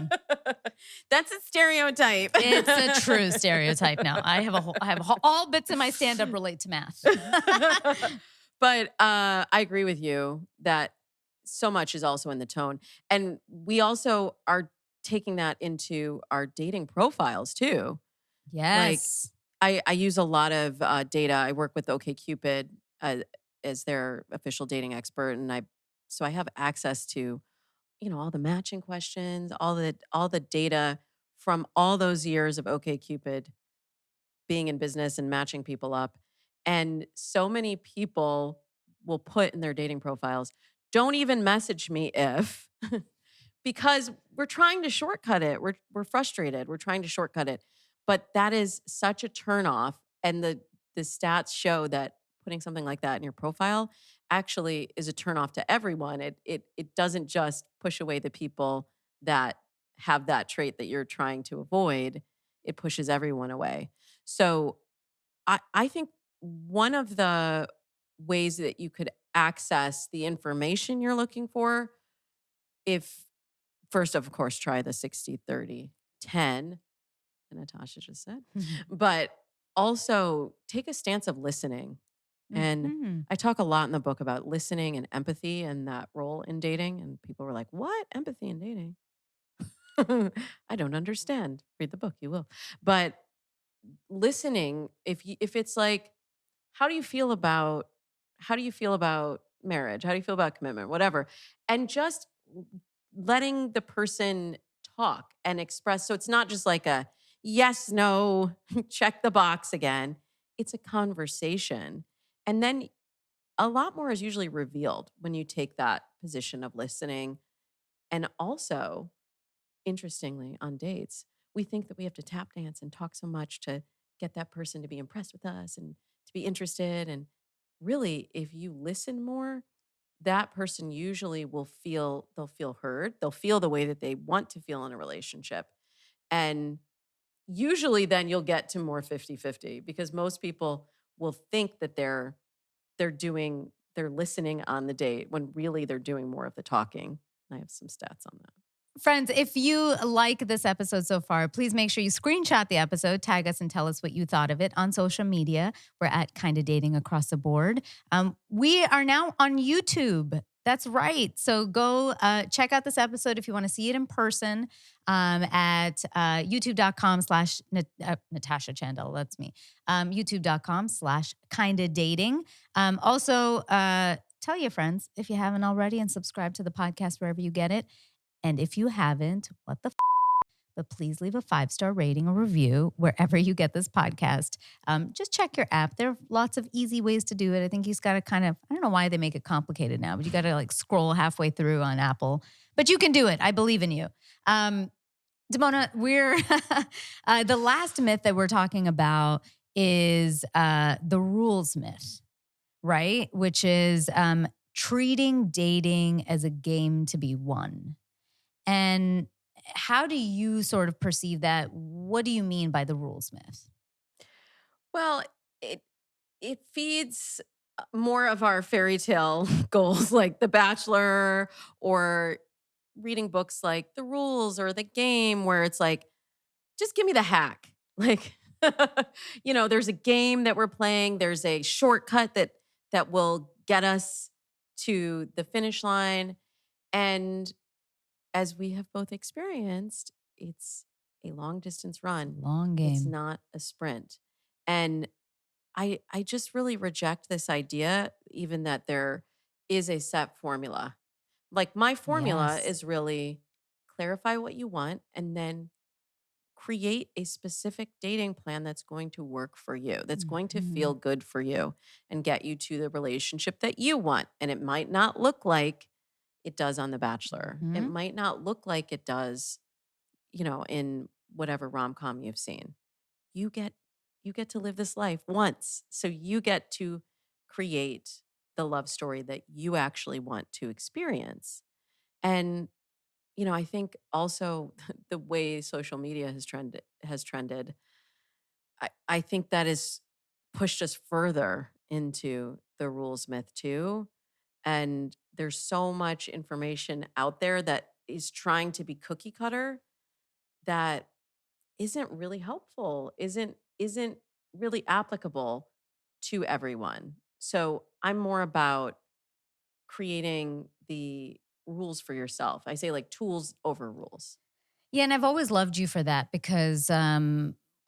That's a stereotype. It's a true stereotype now. All bits in my stand up relate to math. But I agree with you that so much is also in the tone. And we also are taking that into our dating profiles too. Like Yes. I use a lot of data. I work with OkCupid as their official dating expert, and I have access to all the matching questions, all the data from all those years of OkCupid being in business and matching people up. And so many people will put in their dating profiles, don't even message me if because we're trying to shortcut it. We're frustrated. We're trying to shortcut it. But that is such a turnoff. And the stats show that putting something like that in your profile actually is a turnoff to everyone. It doesn't just push away the people that have that trait that you're trying to avoid. It pushes everyone away. So I think one of the ways that you could access the information you're looking for, if first, of course, try the 60-30-10 that Natasha just said, but also take a stance of listening. And Mhm. I talk a lot in the book about listening and empathy and that role in dating. And people were like, what? Empathy in dating? I don't understand. Read the book, you will. But listening, if it's like, how do you feel about marriage? How do you feel about commitment? Whatever. And just letting the person talk and express. So it's not just like a yes, no, check the box again. It's a conversation. And then a lot more is usually revealed when you take that position of listening. And also, interestingly, on dates, we think that we have to tap dance and talk so much to get that person to be impressed with us and to be interested. And really, if you listen more, that person usually they'll feel heard. They'll feel the way that they want to feel in a relationship. And usually then you'll get to more 50-50 because most people will think that they're listening on the date when really they're doing more of the talking. I have some stats on that. Friends, if you like this episode so far, please make sure you screenshot the episode, tag us, and tell us what you thought of it on social media. We're at Kinda Dating across the board. We are now on YouTube. That's right. So go check out this episode if you want to see it in person at youtube.com/Natasha Chandel. That's me. youtube.com/Kinda Dating. Also, tell your friends if you haven't already and subscribe to the podcast wherever you get it. And if you haven't, what the but please leave a 5-star rating or review wherever you get this podcast. Just check your app. There are lots of easy ways to do it. I think you just got to kind of, I don't know why they make it complicated now, but you got to like scroll halfway through on Apple, but you can do it. I believe in you. Damona, we're the last myth that we're talking about is the rules myth, right? Which is treating dating as a game to be won. And how do you sort of perceive that? What do you mean by the rules myth? Well, it it feeds more of our fairy tale goals like The Bachelor or reading books like The Rules or The Game where it's like just give me the hack. Like there's a game that we're playing, there's a shortcut that will get us to the finish line and as we have both experienced, it's a long distance It's a run. long It's game. not a sprint. And I just really reject this idea even that there is a set formula. Like my formula Yes. is really clarify what you want and then create a specific dating plan that's going to work for you, that's going to feel Mhm. good for you and get you to the relationship that you want. And it might not look like it does on The Bachelor. It Mhm. might not look like it does, in whatever rom-com you've seen. You get you get to live this life once. So you get to create the love story that you actually want to experience. And I think also the way social media has trended, I think that has pushed us further into the rules myth too. And there's so much information out there that is trying to be cookie cutter that isn't really helpful, isn't really applicable to everyone. So I'm more about creating the rules for yourself. I say like tools over rules. Yeah, and I've always loved you for that because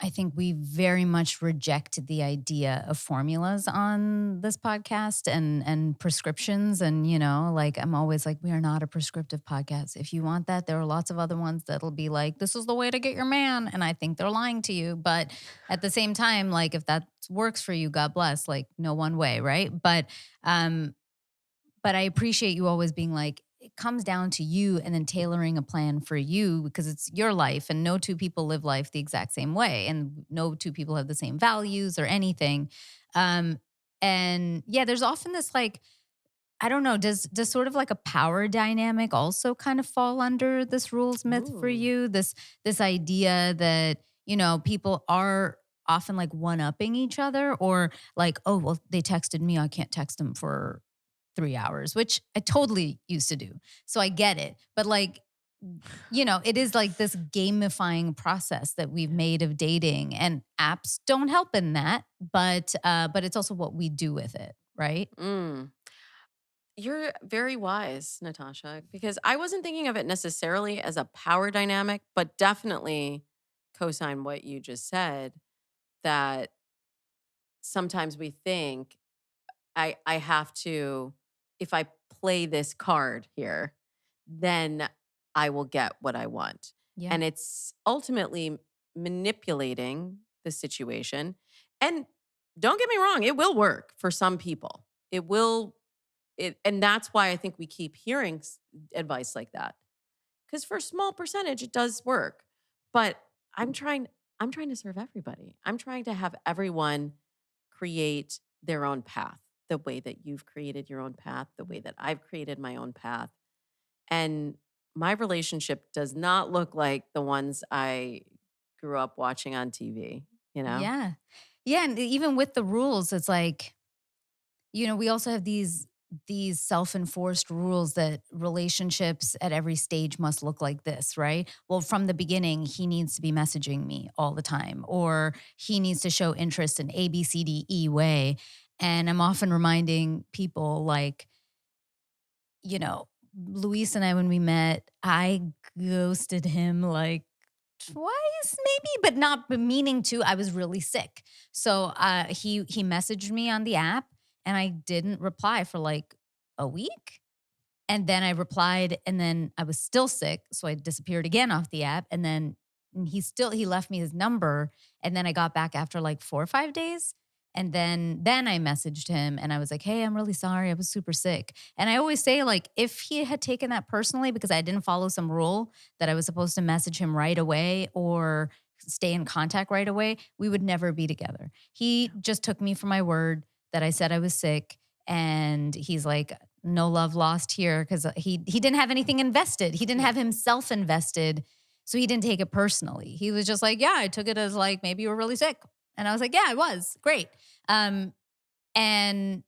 I think we very much reject the idea of formulas on this podcast and prescriptions. And like I'm always like, we are not a prescriptive podcast. If you want that, there are lots of other ones that'll be like, this is the way to get your man, and I think they're lying to you. But at the same time, like if that works for you, God bless. Like no one way, right? Um, but I appreciate you always being like, it comes down to you and then tailoring a plan for you because it's your life and no two people live life the exact same way and no two people have the same values or anything. Um, and yeah, there's often this like, I don't know, does sort of like a power dynamic also kind of fall under this rules myth for Ooh. you? This idea that, people are often like one-upping each other or like, oh, well, they texted me, I can't text them for 3 hours, which I totally used to do. So I get it. But like, it is like this gamifying process that we've Yeah. made of dating and apps don't help in that, but it's also what we do with it, right? Mm. You're very wise, Natasha, because I wasn't thinking of it necessarily as a power dynamic, but definitely co-sign what you just said that sometimes we think I have to if I play this card here, then I will get what I want. Yeah. And it's ultimately manipulating the situation. And don't get me wrong, it will work for some people. It will and that's why I think we keep hearing advice like that. Cuz for a small percentage it does work. But I'm trying I'm trying to serve everybody. I'm trying to have everyone create their own path, the way that you've created your own path, the way that I've created my own path. And my relationship does not look like the ones I grew up watching on TV, you know? Yeah. Yeah. And even with the rules, it's like, we also have these self-enforced rules that relationships at every stage must look like this, right? Well, from the beginning, he needs to be messaging me all the time, or he needs to show interest in A, B, C, D, E way. And I'm often reminding people like, Luis and I, when we met, I ghosted him like twice maybe, but not but meaning to. I was really sick. So he messaged me on the app and I didn't reply for like a week. And then I replied and then I was still sick. So I disappeared again off the app. And then and he left me his number, and then I got back after like 4 or 5 days. And then I messaged him and I was like, "Hey, I'm really sorry. I was super sick." And I always say, like, if he had taken that personally because I didn't follow some rule that I was supposed to message him right away or stay in contact right away, we would never be together. He just took me for my word that I said I was sick. And he's like, no love lost here because he didn't have anything invested. He didn't Yeah. have himself invested. So he didn't take it personally. He was just like, yeah, I took it as like, maybe you were really sick. And I was like, yeah, I was. Great. Um, and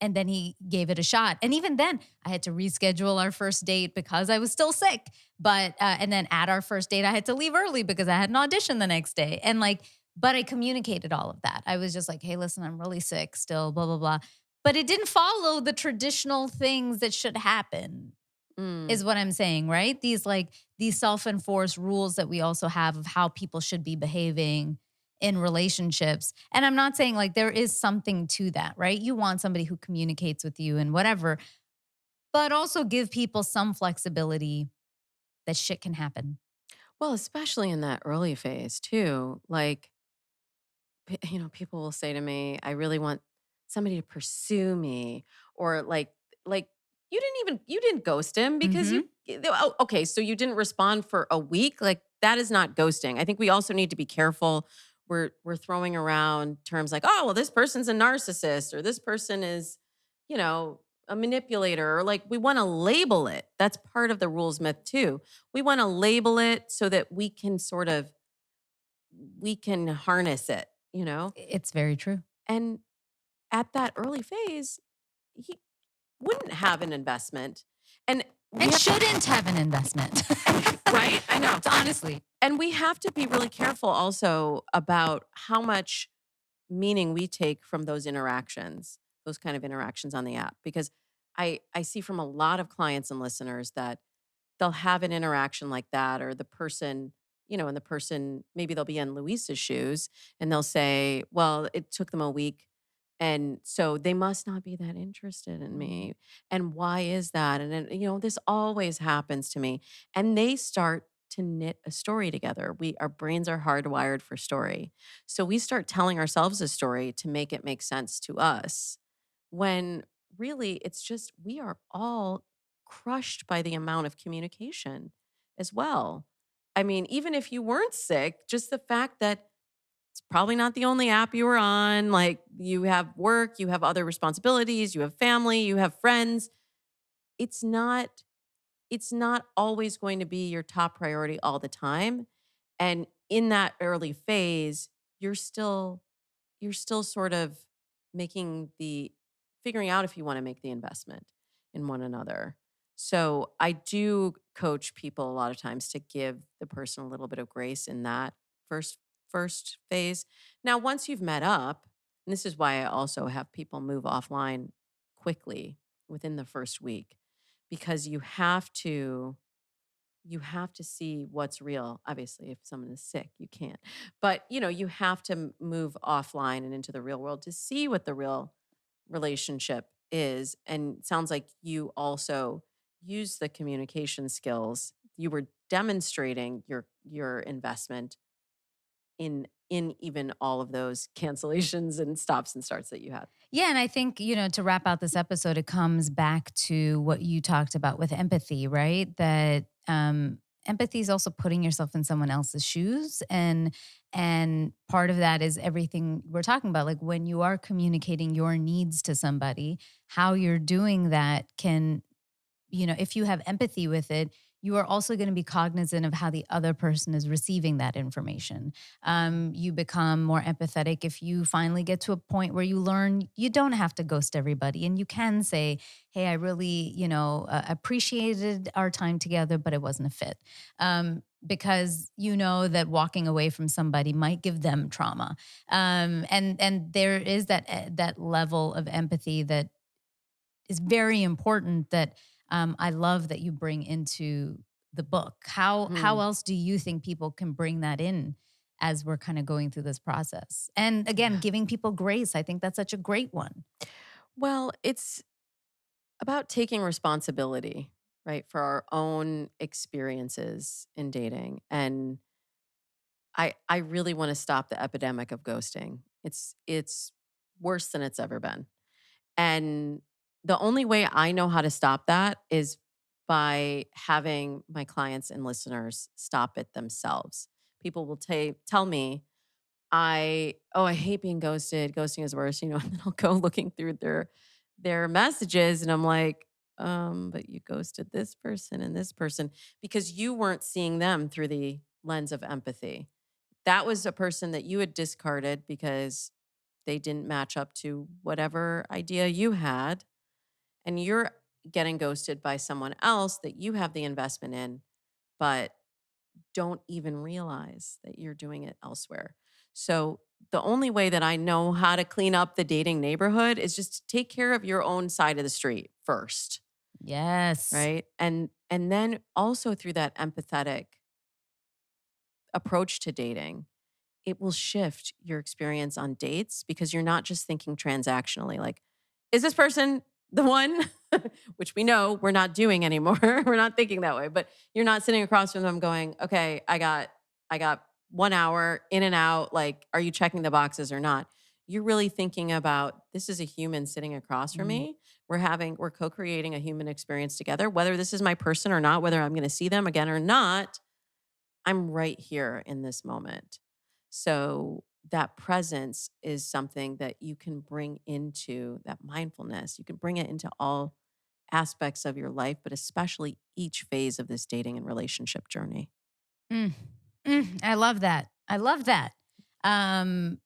and then he gave it a shot. And even then, I had to reschedule our first date because I was still sick. But and then at our first date, I had to leave early because I had an audition the next day. And like, but I communicated all of that. I was just like, hey, listen, I'm really sick still, blah, blah, blah. But it didn't follow the traditional things that should happen, Mm. is what I'm saying, right? These self-enforced rules that we also have of how people should be behaving in relationships. And I'm not saying like there is something to that, right? You want somebody who communicates with you and whatever, but also give people some flexibility that shit can happen. Well, especially in that early phase too. Like, people will say to me, "I really want somebody to pursue me," or like you didn't ghost him because Mhm. oh, okay, so you didn't respond for a week. Like that is not ghosting. I think we also need to be careful. We're throwing around terms like, "Oh, well, this person's a narcissist," or "This person is, you know." A manipulator, or like we want to label it. That's part of the rules myth too. We want to label it so that we can harness it, It's very true. and at that early phase, he wouldn't have an investment. And we And have to, shouldn't have an investment. right? I know. Honestly. And we have to be really careful also about how much meaning we take from those interactions, those kind of interactions on the app. Because I see from a lot of clients and listeners that they'll have an interaction like that, or and the person, maybe they'll be in Luis's shoes and they'll say, well, it took them a week. And so they must not be that interested in Mhm. me. And why is that? And then, this always happens to me. And they start to knit a story together. Our brains are hardwired for story. So we start telling ourselves a story to make it make sense to us when really it's just we are all crushed by the amount of communication as well. I mean, even if you weren't sick, just the fact that it's probably not the only app you were on, like you have work, you have other responsibilities, you have family, you have friends. It's not it's not always going to be your top priority all the time. And in that early phase, you're still you're still sort of making the figuring out if you want to make the investment in one another. So I do coach people a lot of times to give the person a little bit of grace in that first first phase. Now, once you've met up, and this is why I also have people move offline quickly within the first week, because you have to see what's real. Obviously, if someone is sick, you can't. But, you have to move offline and into the real world to see what the real relationship is. And it sounds like you also use the communication skills. You were demonstrating your investment in even all of those cancellations and stops and starts that you had. Yeah, and I think, to wrap out this episode, it comes back to what you talked about with empathy, right? That empathy is also putting yourself in someone else's shoes, and part of that is everything we're talking about. Like when you are communicating your needs to somebody, how you're doing that can, if you have empathy with it, you are also going to be cognizant of how the other person is receiving that information. You become more empathetic if you finally get to a point where you learn you don't have to ghost everybody and you can say, hey, I really, appreciated our time together, but it wasn't a fit. Because you know that walking away from somebody might give them trauma. And there is that level of empathy that is very important that I love that you bring into the book. How Hmm. else do you think people can bring that in as we're kind of going through this process? And again, Yeah. giving people grace. I think that's such a great one. Well, it's about taking responsibility, right, for our own experiences in dating. And I really want to stop the epidemic of ghosting. It's worse than it's ever been. And the only way I know how to stop that is by having my clients and listeners stop it themselves. People will tell me, I hate being ghosted. Ghosting is worse, and then I'll go looking through their messages and I'm like, but you ghosted this person and this person because you weren't seeing them through the lens of empathy. That was a person that you had discarded because they didn't match up to whatever idea you had. And you're getting ghosted by someone else that you have the investment in, but don't even realize that you're doing it elsewhere. So the only way that I know how to clean up the dating neighborhood is just to take care of your own side of the street first, Yes. right? And then also through that empathetic approach to dating, it will shift your experience on dates because you're not just thinking transactionally like, is this person the one? Which we know we're not doing anymore. We're not thinking that way. But you're not sitting across from them going, okay, I got 1 hour in and out. Like, are you checking the boxes or not? You're really thinking about this is a human sitting across from Mm. me. We're co-creating a human experience together, whether this is my person or not, whether I'm going to see them again or not. I'm right here in this moment. So that presence is something that you can bring into that mindfulness. You can bring it into all aspects of your life, but especially each phase of this dating and relationship journey. Mm. I love that. I love that. Um,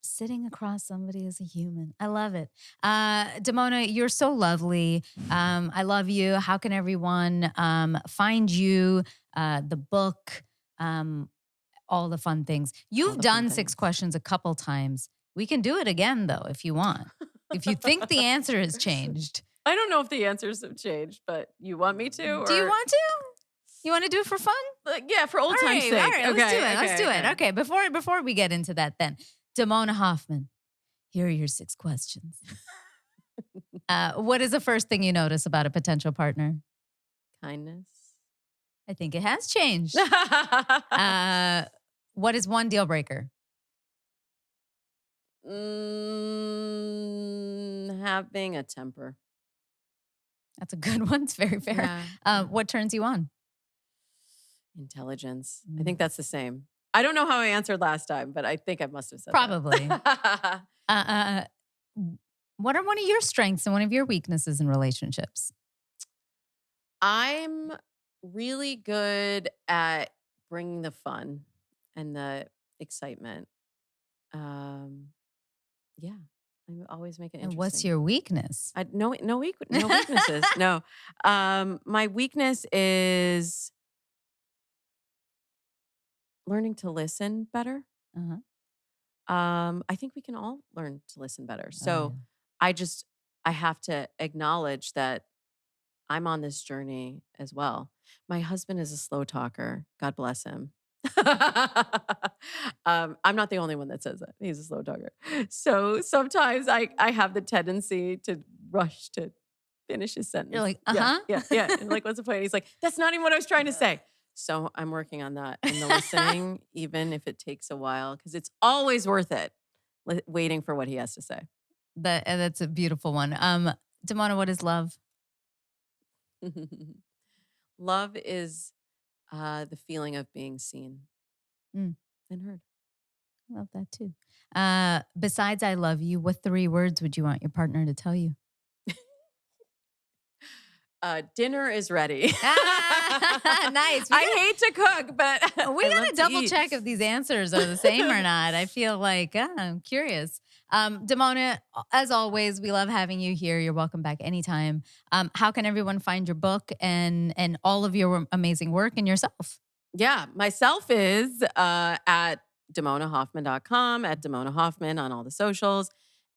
Sitting across somebody as a human. I love it. Damona, you're so lovely. I love you. How can everyone find you, the book, um, all the fun things? All You've the fun done things. 6 questions a couple times. We can do it again, though, if you want. If you think the answer has changed. I don't know if the answers have changed, but you want me to? Do you Or want to? You want to do it for fun? yeah, for old time's sake. All right, let's do it. Okay, Let's do it. okay. Okay, before we get into that, then, Damona Hoffman, here are your 6 questions. What is the first thing you notice about a potential partner? Kindness. I think it has changed. What is one deal breaker? Having a temper. That's a good one. It's very fair. Yeah. What turns you on? Intelligence. I Mm. think that's the same. I don't know how I answered last time, but I think I must have said Probably. that. What are one of your strengths and one of your weaknesses in relationships? I'm really good at bringing the fun and the excitement. Yeah, I always make it And interesting. what's your weakness? No weaknesses. No. My weakness is learning to listen better. Uh-huh. I think we can all learn to listen better. Oh, So yeah. I have to acknowledge that I'm on this journey as well. My husband is a slow talker. God bless him. I'm not the only one that says that. He's a slow talker. So sometimes I have the tendency to rush to finish his sentence. You're like, Yeah. And like, what's the point? He's like, that's not even what I was trying to say. So I'm working on that in the listening, even if it takes a while, because it's always worth it waiting for what he has to say. That's a beautiful one. Damona, what is love? Love is the feeling of being seen Mm. and heard. I love that too. Besides I love you, what 3 words would you want your partner to tell you? Dinner is ready. Nice. I hate to cook, but We I got love to double eat. check if these answers are the same or not. I feel like I'm curious. Damona, as always, we love having you here. You're welcome back anytime. How can everyone find your book and all of your amazing work and yourself? Yeah, myself is at DamonaHoffman.com, at Damona Hoffman on all the socials.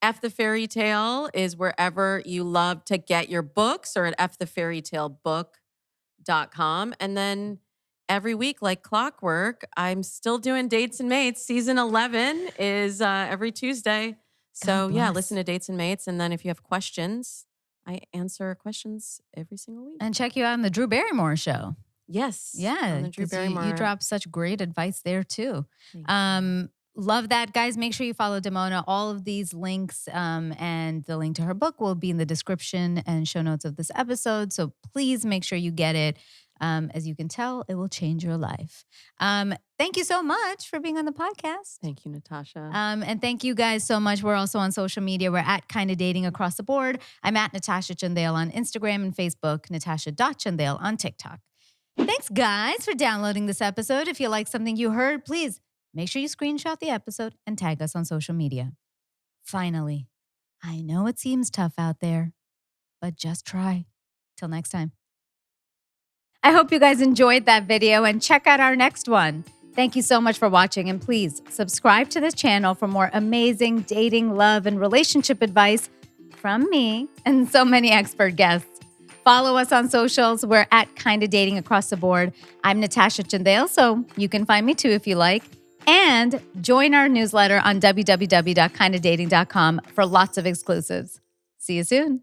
F the Fairytale is wherever you love to get your books, or at fthefairytalebook.com. And then every week, like clockwork, I'm still doing Dates and Mates. Season 11 is every Tuesday. So yeah, listen to Dates and Mates. And then if you have questions, I answer questions every single week. And check you out on the Drew Barrymore Show. Yes. Yeah, On the Drew 'cause Barrymore. you drop such great advice there too. Thank you. Love that, guys. Make sure you follow Damona. All of these links and the link to her book will be in the description and show notes of this episode. So please make sure you get it. As you can tell, it will change your life. Thank you so much for being on the podcast. Thank you, Natasha. And thank you guys so much. We're also on social media. We're at Kinda Dating across the board. I'm at Natasha Chandel on Instagram and Facebook, Natasha.Chandel on TikTok. Thanks, guys, for downloading this episode. If you like something you heard, please make sure you screenshot the episode and tag us on social media. Finally, I know it seems tough out there, but just try. Till next time. I hope you guys enjoyed that video and check out our next one. Thank you so much for watching, and please subscribe to this channel for more amazing dating, love, and relationship advice from me and so many expert guests. Follow us on socials. We're at Kinda Dating across the board. I'm Natasha Chandel, so you can find me too if you like. And join our newsletter on www.kindadating.com for lots of exclusives. See you soon.